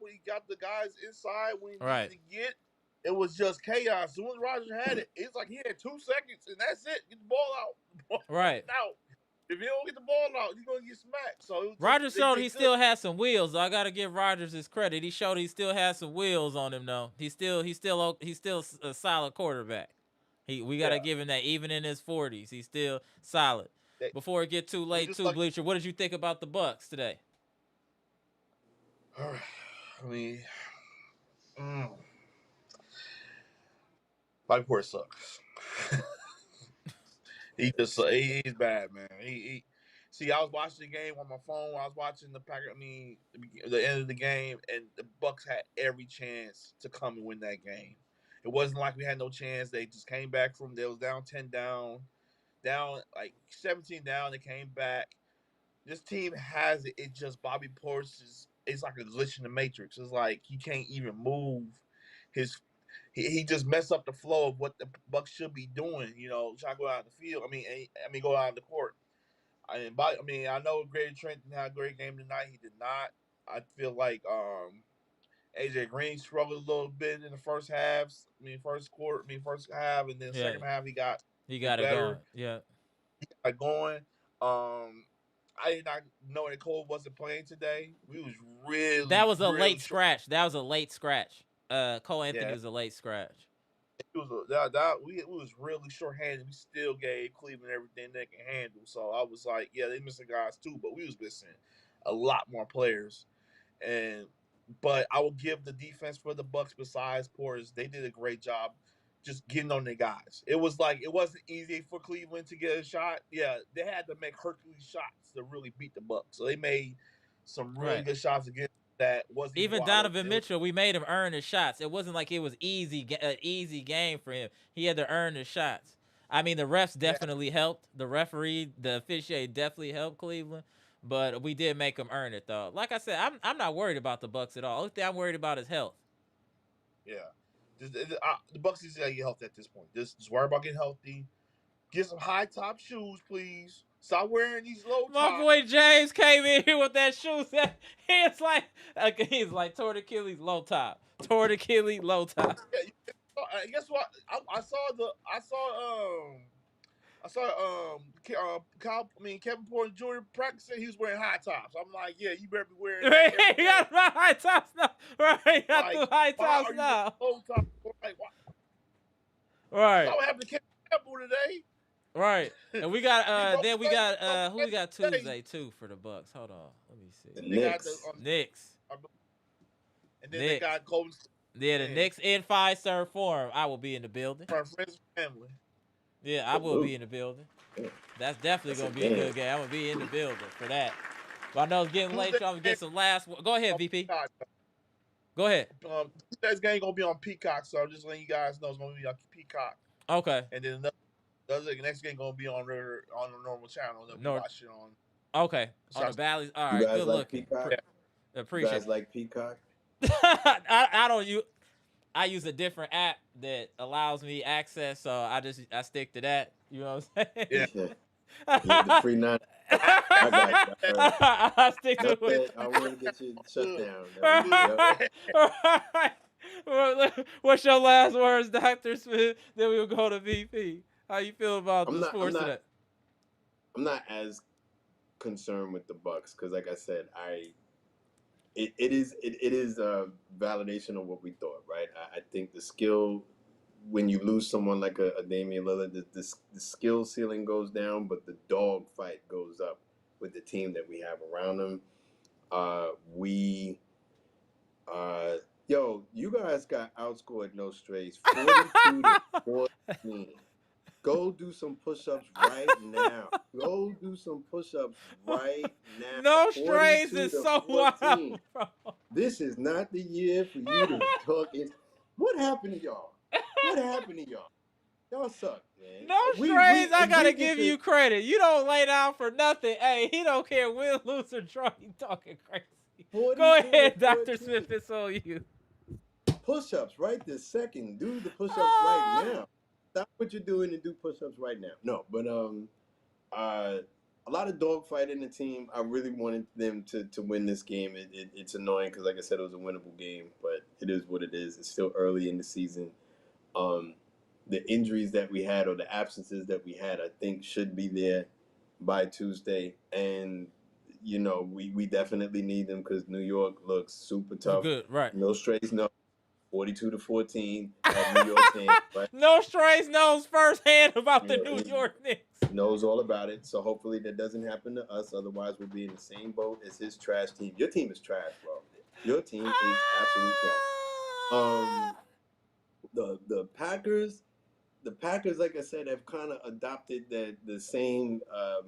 [SPEAKER 3] the guys inside when he needed to get. It was just chaos. As soon as Rodgers had it, it's like he had 2 seconds and that's it. Get the ball out. Out. If you don't get the ball out, you're gonna get smacked. So
[SPEAKER 1] Rodgers showed he still has some wheels. I gotta give Rodgers his credit. He showed he still has some wheels on him though. He's still a solid quarterback. We gotta give him that. Even in his 40s, he's still solid. Before it get too late, Bleacher, what did you think about the Bucks today?
[SPEAKER 3] All right. I mean, Mike Portis sucks. He's bad, man. See, I was watching the game on my phone. I was watching the end of the game, and the Bucks had every chance to come and win that game. It wasn't like we had no chance. They just came back from. They was down 10 down like 17 down. They came back. This team has it. It just Bobby Portis is. It's like a glitch in the matrix. It's like he can't even move his. He just messed up the flow of what the Bucks should be doing. You know, trying to go out in the field. Go out on the court. I know Grady Trent didn't have a great game tonight. He did not. I feel like AJ Green struggled a little bit in the first half. First half, and then
[SPEAKER 1] Yeah,
[SPEAKER 3] second half he got
[SPEAKER 1] it going.
[SPEAKER 3] better.
[SPEAKER 1] Yeah.
[SPEAKER 3] He got going. I did not know that Cole wasn't playing today. We was really
[SPEAKER 1] That was a
[SPEAKER 3] really
[SPEAKER 1] late
[SPEAKER 3] short.
[SPEAKER 1] scratch. That was a late scratch. Cole Anthony was a late scratch.
[SPEAKER 3] We was really short-handed. We still gave Cleveland everything they can handle. So I was like, yeah, they missing guys too, but we was missing a lot more players. But I will give the defense for the Bucks besides Portis. They did a great job just getting on their guys. It wasn't easy for Cleveland to get a shot. Yeah, they had to make Hercules shots to really beat the Bucks. So they made some really good shots against that wasn't
[SPEAKER 1] even Donovan Mitchell. We made him earn his shots. It wasn't like it was an easy game for him. He had to earn his shots. I mean, the refs definitely helped. The referee, the officiate definitely helped Cleveland, but we did make him earn it though. Like I said, I'm not worried about the Bucks at all. Only thing I'm worried about is health.
[SPEAKER 3] Yeah, the Bucks need to get healthy at this point. Just worry about getting healthy. Get some high top shoes, please. Stop wearing these low tops.
[SPEAKER 1] My boy James came in here with that shoe set. He's like toward Achilles low top. Toward Achilles low top.
[SPEAKER 3] Yeah, guess what? I saw Kevin Portis Jr. practicing. He was wearing high tops. I'm like, yeah, you better be wearing.
[SPEAKER 1] He got my high tops now. Right, got the high tops now.
[SPEAKER 3] Low tops? Like,
[SPEAKER 1] right.
[SPEAKER 3] So I have to catch today.
[SPEAKER 1] Right, and we got who we got Tuesday too for the Bucks. Hold on, let me see.
[SPEAKER 2] The
[SPEAKER 1] Knicks.
[SPEAKER 3] And then they got Golden State.
[SPEAKER 1] Yeah, the Knicks in Fiserv Forum. I will be in the building.
[SPEAKER 3] For friends and family.
[SPEAKER 1] Yeah, I will be in the building. That's definitely gonna be a good game. I'm gonna be in the building for that. But I know it's getting late, so I'm gonna get some last. Go ahead, VP. Go ahead.
[SPEAKER 3] Today's game gonna be on Peacock, so I'm just letting you guys know it's gonna be on Peacock.
[SPEAKER 1] Okay.
[SPEAKER 3] And then the next game gonna be on the normal channel that we watch it on.
[SPEAKER 1] Okay. On the Valleys. All right. Good looking. Appreciate.
[SPEAKER 2] You guys like Peacock?
[SPEAKER 1] I don't I use a different app that allows me access, so I stick to that. You know what I'm saying?
[SPEAKER 2] Yeah. The free 9. I got you.
[SPEAKER 1] I stick to it.
[SPEAKER 2] I want to get you shut
[SPEAKER 1] down. What's your last words, Dr. Smith? Then we'll go to VP. How you feel about the sports today?
[SPEAKER 2] I'm not as concerned with the Bucks because, like I said, it is a validation of what we thought, right? I think the skill, when you lose someone like a Damian Lillard, the skill ceiling goes down, but the dog fight goes up with the team that we have around them. You guys got outscored no strays, 42 to 14. Go do some push-ups right now. Go do some push-ups right now.
[SPEAKER 1] No strays is so wild, bro.
[SPEAKER 2] This is not the year for you to talk. What happened to y'all? What happened to y'all? Y'all suck, man.
[SPEAKER 1] No strays, I gotta give you credit. You don't lay down for nothing. Hey, he don't care win, lose, or draw. You talking crazy. Go ahead, Dr. Smith. It's on you.
[SPEAKER 2] Push-ups right this second. Do the push-ups right now. Stop what you're doing and do push-ups right now. No, but a lot of dogfight in the team. I really wanted them to win this game. It's annoying because, like I said, it was a winnable game, but it is what it is. It's still early in the season. The injuries that we had or the absences that we had, I think, should be there by Tuesday. And, you know, we definitely need them because New York looks super tough.
[SPEAKER 1] Good, right.
[SPEAKER 2] No strays, no. 42 to 14 at New York team, right?
[SPEAKER 1] No strays knows firsthand about the New York Knicks.
[SPEAKER 2] Knows all about it. So hopefully that doesn't happen to us. Otherwise, we'll be in the same boat as his trash team. Your team is trash, bro. Your team is absolute trash. The Packers, the Packers, like I said, have kind of adopted the same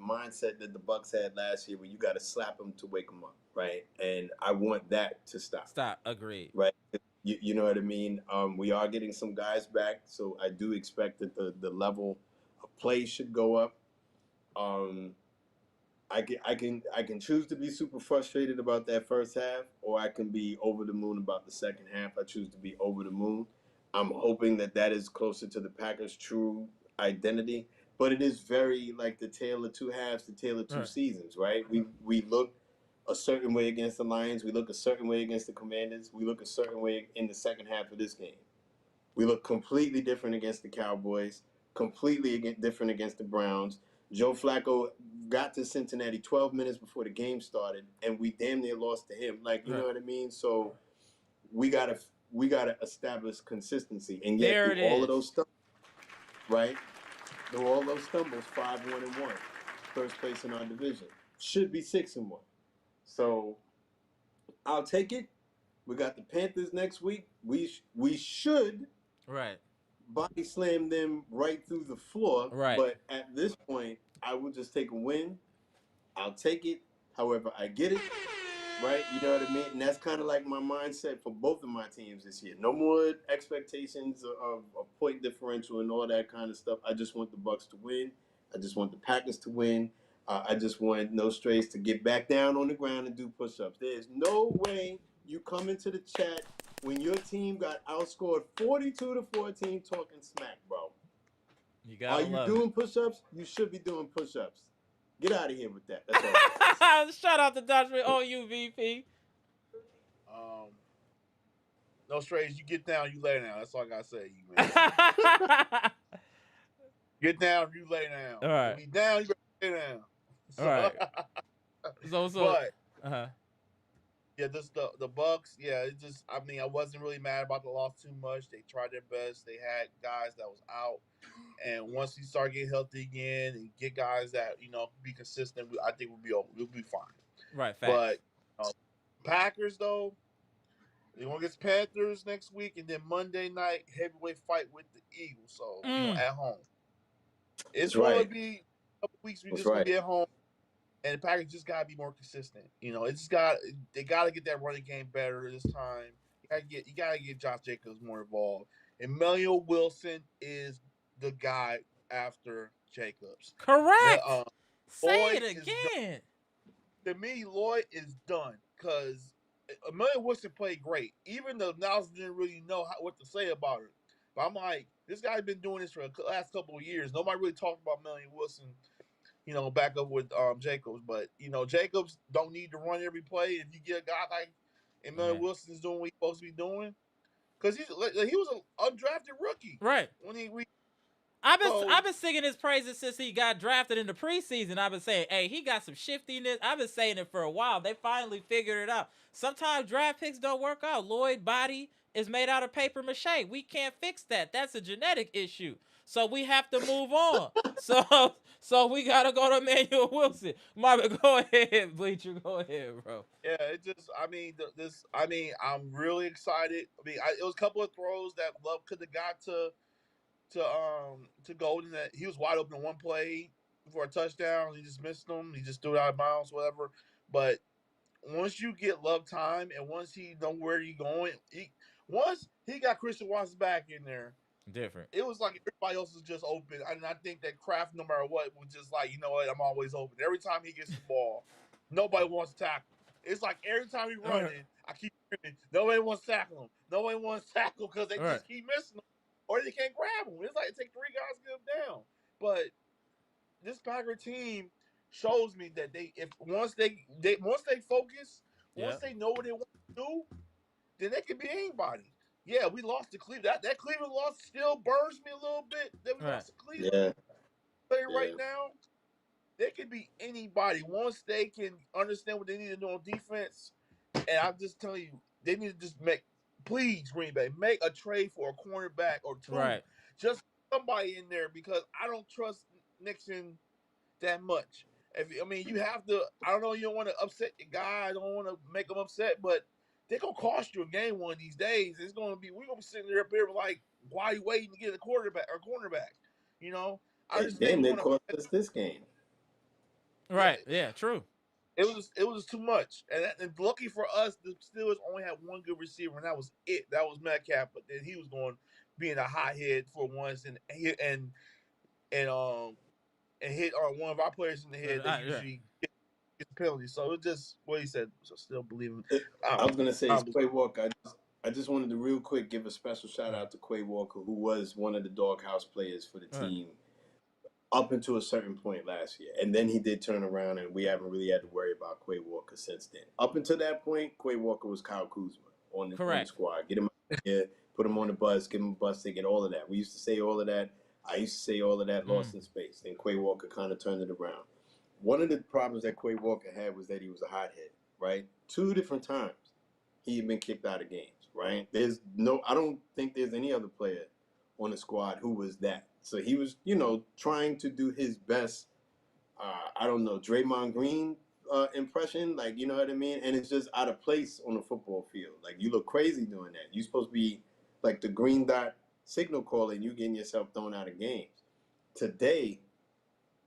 [SPEAKER 2] mindset that the Bucks had last year, where you got to slap them to wake them up, right? And I want that to stop.
[SPEAKER 1] Stop. Agreed.
[SPEAKER 2] Right. You know what I mean? We are getting some guys back, so I do expect that the level of play should go up. I can choose to be super frustrated about that first half, or I can be over the moon about the second half. I choose to be over the moon. I'm hoping that is closer to the Packers' true identity, but it is very like the tale of two halves, the tale of two seasons, right? We look a certain way against the Lions, we look a certain way against the Commanders, we look a certain way in the second half of this game. We look completely different against the Cowboys, completely different against the Browns. Joe Flacco got to Cincinnati 12 minutes before the game started, and we damn near lost to him. Like, you know what I mean? So we gotta establish consistency, and yet through all of those stumbles, right? Through all those stumbles, 5-1-1, first place in our division, should be 6-1. So I'll take it. We got the Panthers next week. We should body slam them right through the floor.
[SPEAKER 1] Right.
[SPEAKER 2] But at this point, I will just take a win. I'll take it however I get it. Right? You know what I mean? And that's kind of like my mindset for both of my teams this year. No more expectations of point differential and all that kind of stuff. I just want the Bucks to win. I just want the Packers to win. I just want No Strays to get back down on the ground and do push-ups. There's no way you come into the chat when your team got outscored 42-14 talking smack, bro. Are you doing push-ups? You should be doing push-ups. Get out of here with that. That's all.
[SPEAKER 1] Shout out to Dutchman on you, VP.
[SPEAKER 3] No Strays, you get down, you lay down. That's all I gotta say, you man. Get down, you lay down.
[SPEAKER 1] All right.
[SPEAKER 3] You be down, you lay down.
[SPEAKER 1] All right.
[SPEAKER 3] But yeah, this the Bucks. Yeah, it just. I mean, I wasn't really mad about the loss too much. They tried their best. They had guys that was out, and once you start getting healthy again and get guys that be consistent, I think we'll be fine.
[SPEAKER 1] Right. Fact.
[SPEAKER 3] But Packers though, they want against Panthers next week, and then Monday night heavyweight fight with the Eagles. So at home, it's going to be a couple weeks. We're just going to be at home. And the Packers just gotta be more consistent. They gotta get that running game better this time. You gotta get Josh Jacobs more involved. Emanuel Wilson is the guy after Jacobs.
[SPEAKER 1] Correct. Say it again.
[SPEAKER 3] To me, Lloyd is done because Emanuel Wilson played great. Even the announcers didn't really know what to say about it. But I'm like, this guy's been doing this for the last couple of years. Nobody really talked about Emanuel Wilson. Back up with Jacobs. But, Jacobs don't need to run every play. If you get a guy like Emanuel Wilson is doing what he's supposed to be doing, because he was an undrafted rookie.
[SPEAKER 1] Right.
[SPEAKER 3] I've
[SPEAKER 1] been singing his praises since he got drafted in the preseason. I've been saying, hey, he got some shiftiness. I've been saying it for a while. They finally figured it out. Sometimes draft picks don't work out. Lloyd's body is made out of paper mache. We can't fix that. That's a genetic issue. So we have to move on. So we gotta go to Emanuel Wilson. Marvin, go ahead, Bleacher. Go ahead, bro.
[SPEAKER 3] Yeah, it just. I'm really excited. It was a couple of throws that Love could have got to Golden. That he was wide open in one play for a touchdown. He just missed them. He just threw it out of bounds, whatever. But once you get Love time, and once he know where you're going, once he got Christian Watson back in there.
[SPEAKER 1] Different.
[SPEAKER 3] It was like everybody else was just open. And I think that Kraft, no matter what, was just like, you know what, I'm always open. Every time he gets the ball, nobody wants to tackle. It's like every time he's running, I keep screaming, nobody wants to tackle him. Nobody wants to tackle because they just keep missing him. Or they can't grab him. It's like it takes 3 guys to get him down. But this Packer team shows me that once they focus, once they know what they want to do, then they can be anybody. Yeah, we lost to Cleveland. That Cleveland loss still burns me a little bit. That we lost to Cleveland. Yeah. Right now, they could be anybody once they can understand what they need to do on defense. And I'm just telling you, they need to just please, Green Bay, make a trade for a cornerback or 2.
[SPEAKER 1] Right.
[SPEAKER 3] Just somebody in there because I don't trust Nixon that much. You have to. I don't know. You don't want to upset the guy. I don't want to make him upset, but they're gonna cost you a game one of these days. We're gonna be sitting there up here like, why are you waiting to get a quarterback or cornerback? You know, I
[SPEAKER 2] And
[SPEAKER 3] just think
[SPEAKER 2] then
[SPEAKER 3] we
[SPEAKER 2] they
[SPEAKER 3] want
[SPEAKER 2] cost
[SPEAKER 3] to.
[SPEAKER 2] us this game.
[SPEAKER 3] Yeah,
[SPEAKER 1] Right. Yeah. True.
[SPEAKER 3] it was too much, and lucky for us, the Steelers only had one good receiver, and that was it. That was Metcalf, but then he was going being a hothead for once, and and hit on one of our players in the head that
[SPEAKER 1] Yeah.
[SPEAKER 3] usually gets penalties. So it just what he said. So still believe him.
[SPEAKER 2] I was gonna say
[SPEAKER 3] I
[SPEAKER 2] it's
[SPEAKER 3] don't believe.
[SPEAKER 2] Quay Walker. I just wanted to real quick give a special shout out to Quay Walker, who was one of the doghouse players for the
[SPEAKER 1] Right.
[SPEAKER 2] team up until a certain point last year, and then he did turn around, and we haven't really had to worry about Quay Walker since then. Up until that point, Quay Walker was Kyle Kuzma on the
[SPEAKER 1] Correct.
[SPEAKER 2] squad. Get him out here, put him on the bus, give him a bus ticket, all of that. We used to say all of that. I used to say all of that, lost in space. Then Quay Walker kind of turned it around. One of the problems that Quay Walker had was that he was a hothead, right? 2 different times he had been kicked out of games, right? I don't think there's any other player on the squad who was that. So he was, trying to do his best. I don't know, Draymond Green impression, like, you know what I mean? And it's just out of place on the football field. Like, you look crazy doing that. You're supposed to be like the green dot signal caller, and you getting yourself thrown out of games. Today,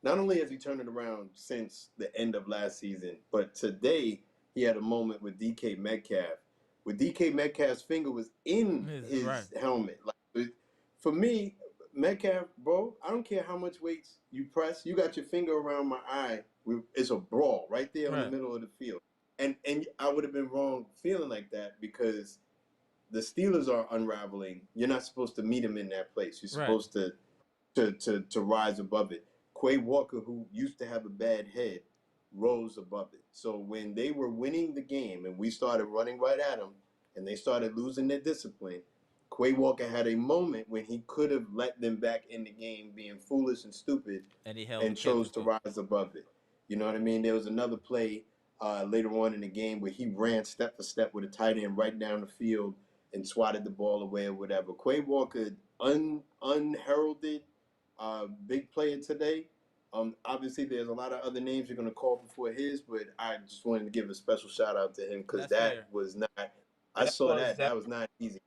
[SPEAKER 2] not only has he turned it around since the end of last season, but today he had a moment with DK Metcalf, where DK Metcalf's finger was in
[SPEAKER 1] Right.
[SPEAKER 2] his helmet. Like, for me, Metcalf, bro, I don't care how much weights you press. You got your finger around my eye. It's a brawl right there in the
[SPEAKER 1] Right.
[SPEAKER 2] middle of the field. And I would have been wrong feeling like that because the Steelers are unraveling. You're not supposed to meet him in that place. You're
[SPEAKER 1] Right.
[SPEAKER 2] supposed to rise above it. Quay Walker, who used to have a bad head, rose above it. So when they were winning the game and we started running right at them and they started losing their discipline, Quay Walker had a moment when he could have let them back in the game being foolish and stupid
[SPEAKER 1] And he held
[SPEAKER 2] and
[SPEAKER 1] kept
[SPEAKER 2] chose
[SPEAKER 1] him
[SPEAKER 2] to
[SPEAKER 1] cool.
[SPEAKER 2] rise above it. You know what I mean? There was another play later on in the game where he ran step for step with a tight end right down the field and swatted the ball away or whatever. Quay Walker, unheralded, big player today. Obviously, there's a lot of other names you're going to call before his, but I just wanted to give a special shout out to him because
[SPEAKER 1] That's fair.
[SPEAKER 2] that was not. I
[SPEAKER 3] That
[SPEAKER 2] saw
[SPEAKER 3] was
[SPEAKER 2] that.
[SPEAKER 3] that.
[SPEAKER 2] That was not easy.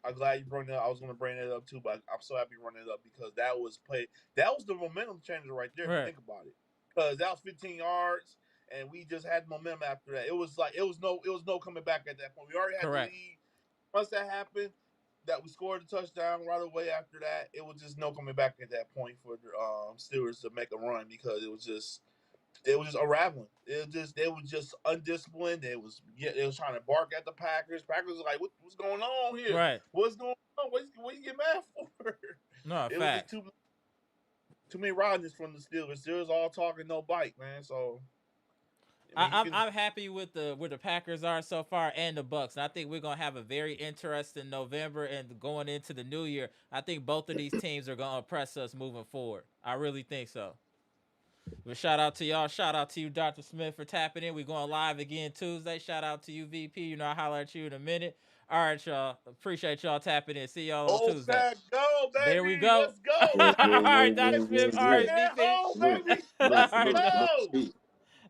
[SPEAKER 3] I'm glad you brought it up. I was going to bring it up too, but I'm so happy you brought it up because that was play. That was the momentum changer right there. If you
[SPEAKER 1] Right.
[SPEAKER 3] think about it, because that was 15 yards, and we just had momentum after that. It was like it was no coming back at that point. We already had the
[SPEAKER 1] Correct.
[SPEAKER 3] lead. Once that happened, that we scored a touchdown right away after that. It was just no coming back at that point for the Steelers to make a run because it was just unraveling. They was just undisciplined. They was trying to bark at the Packers. Packers was like, what's going on here?
[SPEAKER 1] Right.
[SPEAKER 3] What's going on? What you get mad for?
[SPEAKER 1] No
[SPEAKER 3] It was just
[SPEAKER 1] facts.
[SPEAKER 3] too many rodness from the Steelers. Steelers all talking, no bite, man. So I
[SPEAKER 1] I,
[SPEAKER 3] mean, he
[SPEAKER 1] I'm
[SPEAKER 3] can.
[SPEAKER 1] I'm happy with the Packers are so far and the Bucks. And I think we're gonna have a very interesting November and going into the new year. I think both of these teams are gonna impress us moving forward. I really think so. But shout out to y'all. Shout out to you, Dr. Smith, for tapping in. We're going live again Tuesday. Shout out to you, VP. You know I'll holler at you in a minute. All right, y'all. Appreciate y'all tapping in. See y'all on
[SPEAKER 3] Oh,
[SPEAKER 1] Tuesday.
[SPEAKER 3] Pack, go,
[SPEAKER 1] There we
[SPEAKER 3] baby.
[SPEAKER 1] go.
[SPEAKER 3] Let's go.
[SPEAKER 2] Yeah,
[SPEAKER 1] All
[SPEAKER 2] yeah, yeah,
[SPEAKER 1] right,
[SPEAKER 2] yeah,
[SPEAKER 1] Dr.
[SPEAKER 2] yeah,
[SPEAKER 1] Smith. All
[SPEAKER 2] yeah.
[SPEAKER 1] right,
[SPEAKER 3] Pack
[SPEAKER 1] VP.
[SPEAKER 3] home,
[SPEAKER 2] Look,
[SPEAKER 3] baby.
[SPEAKER 1] All
[SPEAKER 2] look,
[SPEAKER 3] Let's
[SPEAKER 1] right,
[SPEAKER 2] look,
[SPEAKER 1] y'all.
[SPEAKER 2] look.
[SPEAKER 3] go.
[SPEAKER 2] Peace,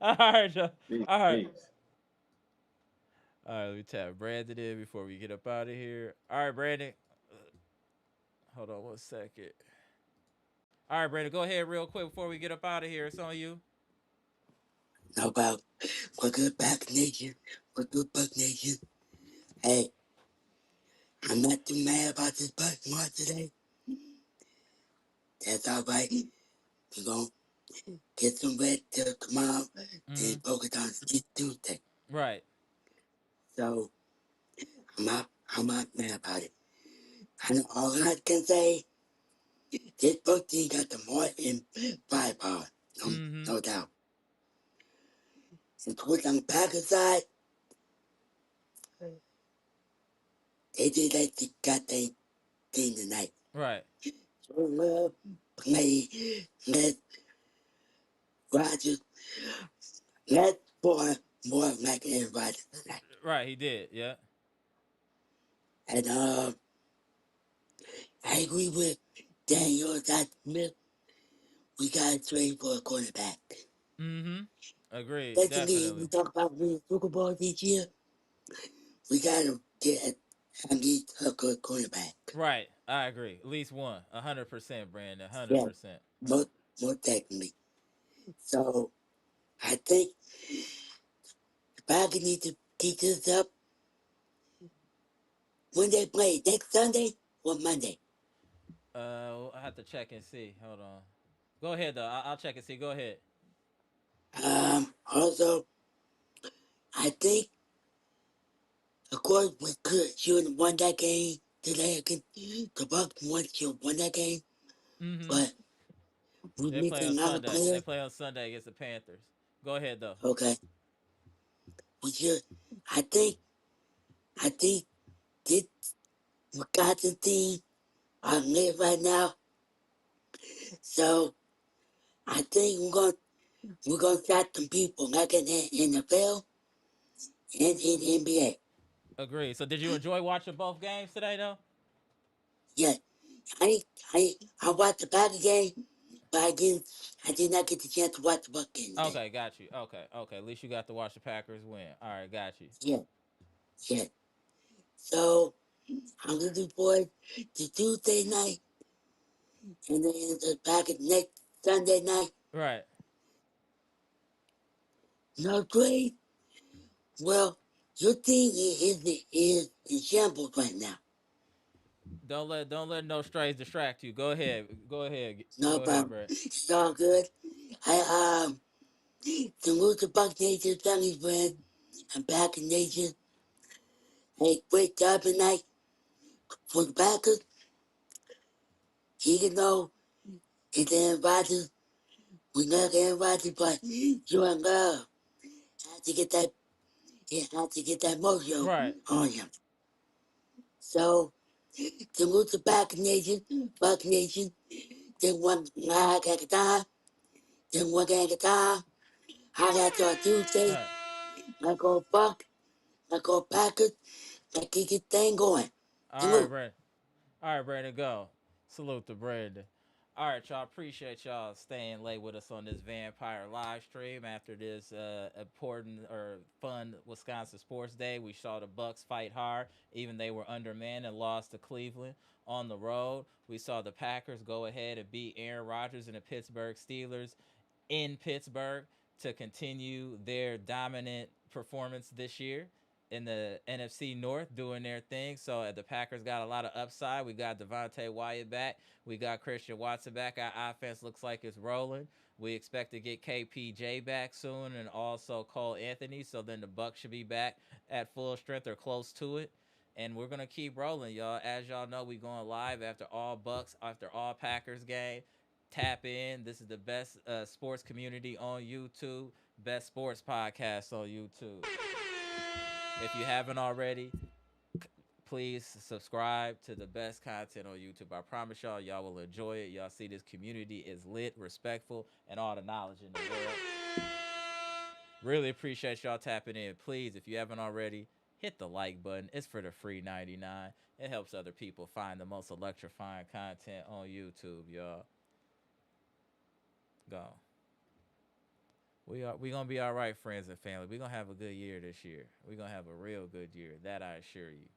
[SPEAKER 1] All right, y'all.
[SPEAKER 2] peace,
[SPEAKER 1] All right.
[SPEAKER 2] peace.
[SPEAKER 1] All right, let me tap Brandon in before we get up out of here. All right, Brandon. Hold on 1 second. All right, Brandon, go ahead real quick before we get up out of here. It's on you.
[SPEAKER 4] How about what good back nation? What good buck nation? Hey, I'm not too mad about this buck mark today. That's all right. We're gonna get some red till tomorrow, then
[SPEAKER 1] Mm-hmm.
[SPEAKER 4] focus on this Tuesday.
[SPEAKER 1] Right.
[SPEAKER 4] So I'm not mad about it. I know all I can say, this book team got the more in firepower. No,
[SPEAKER 1] Mm-hmm.
[SPEAKER 4] no doubt. And towards on the Packers side, they did that they got their thing tonight.
[SPEAKER 1] Right.
[SPEAKER 4] So play, let Rogers, let boy more like Aaron Rodgers tonight.
[SPEAKER 1] Right. He did. Yeah.
[SPEAKER 4] And I agree with Daniel that Smith. We got to trade for a quarterback.
[SPEAKER 1] Mm-hmm. Agreed.
[SPEAKER 4] Basically, we
[SPEAKER 1] Definitely.
[SPEAKER 4] talk about winning Super Bowl this year. we gotta get I need a good quarterback.
[SPEAKER 1] Right. I agree. At least one. 100%, Brandon. hundred
[SPEAKER 4] Yeah,
[SPEAKER 1] percent.
[SPEAKER 4] more, more technically. So I think the Packers need to keep this up when they play next Sunday or Monday.
[SPEAKER 1] I have to check and see. Hold on. Go ahead though. I'll check and see. Go ahead.
[SPEAKER 4] Also, I think, of course, we could should have won that game today against the Bucks. Should have won that game,
[SPEAKER 1] Mm-hmm.
[SPEAKER 4] but we
[SPEAKER 1] They play
[SPEAKER 4] missing
[SPEAKER 1] on
[SPEAKER 4] another
[SPEAKER 1] Sunday. They
[SPEAKER 4] player.
[SPEAKER 1] play on Sunday against the Panthers. Go ahead though.
[SPEAKER 4] Okay, we should. I think. I think this Wisconsin team are lit right now. So I think we're gonna start some people like in the NFL and in the NBA.
[SPEAKER 1] Agree. So did you enjoy watching both games today though?
[SPEAKER 4] Yeah, I I watched the Packer game, but I did not get the chance to watch the Buck game today.
[SPEAKER 1] Okay, got you. Okay. At least you got to watch the Packers win. All right, got you.
[SPEAKER 4] Yeah, yeah. So I'm looking forward to Tuesday night and then the Packers next Sunday night.
[SPEAKER 1] Right.
[SPEAKER 4] No trade. Well, your team is in shambles right now.
[SPEAKER 1] Don't let no strays distract you. Go ahead. Go ahead.
[SPEAKER 4] No
[SPEAKER 1] Go ahead,
[SPEAKER 4] problem.
[SPEAKER 1] Brett.
[SPEAKER 4] It's all good. I salute the Buck Nation family friend and Packer Nation. Hey, great job tonight for the Packers. Even though it's Aaron Rodgers, we love Aaron Rodgers, but you and love have to get that. You have to get that mojo
[SPEAKER 1] Right.
[SPEAKER 4] on him. So salute the Packer Nation, Buck Nation. Then one like at a time. Then one gang at a time. I got y'all
[SPEAKER 1] All
[SPEAKER 4] Tuesday.
[SPEAKER 1] right.
[SPEAKER 4] Let's go Buck. Let's go Packers. Let's keep this thing going.
[SPEAKER 1] All right,
[SPEAKER 4] Salute.
[SPEAKER 1] Brandon. All right, Brandon. Go. Salute to Brandon. All right, y'all. Appreciate y'all staying late with us on this Vampire live stream after this important or fun Wisconsin Sports Day. We saw the Bucks fight hard, even they were undermanned and lost to Cleveland on the road. We saw the Packers go ahead and beat Aaron Rodgers and the Pittsburgh Steelers in Pittsburgh to continue their dominant performance this year in the NFC North doing their thing. So the Packers got a lot of upside. We got Devontae Wyatt back. We got Christian Watson back. Our offense looks like it's rolling. We expect to get KPJ back soon and also Cole Anthony. So then the Bucks should be back at full strength or close to it. And we're gonna keep rolling, y'all. As y'all know, we going live after all Bucks, after all Packers game. Tap in. This is the best sports community on YouTube, best sports podcast on YouTube. If you haven't already, please subscribe to the best content on YouTube. I promise y'all will enjoy it. Y'all see this community is lit, respectful, and all the knowledge in the world. Really appreciate y'all tapping in. Please, if you haven't already, hit the like button. It's for the free 99. It helps other people find the most electrifying content on YouTube, y'all. Go. We gonna be all right, friends and family. We gonna have a good year this year. We gonna have a real good year. That I assure you.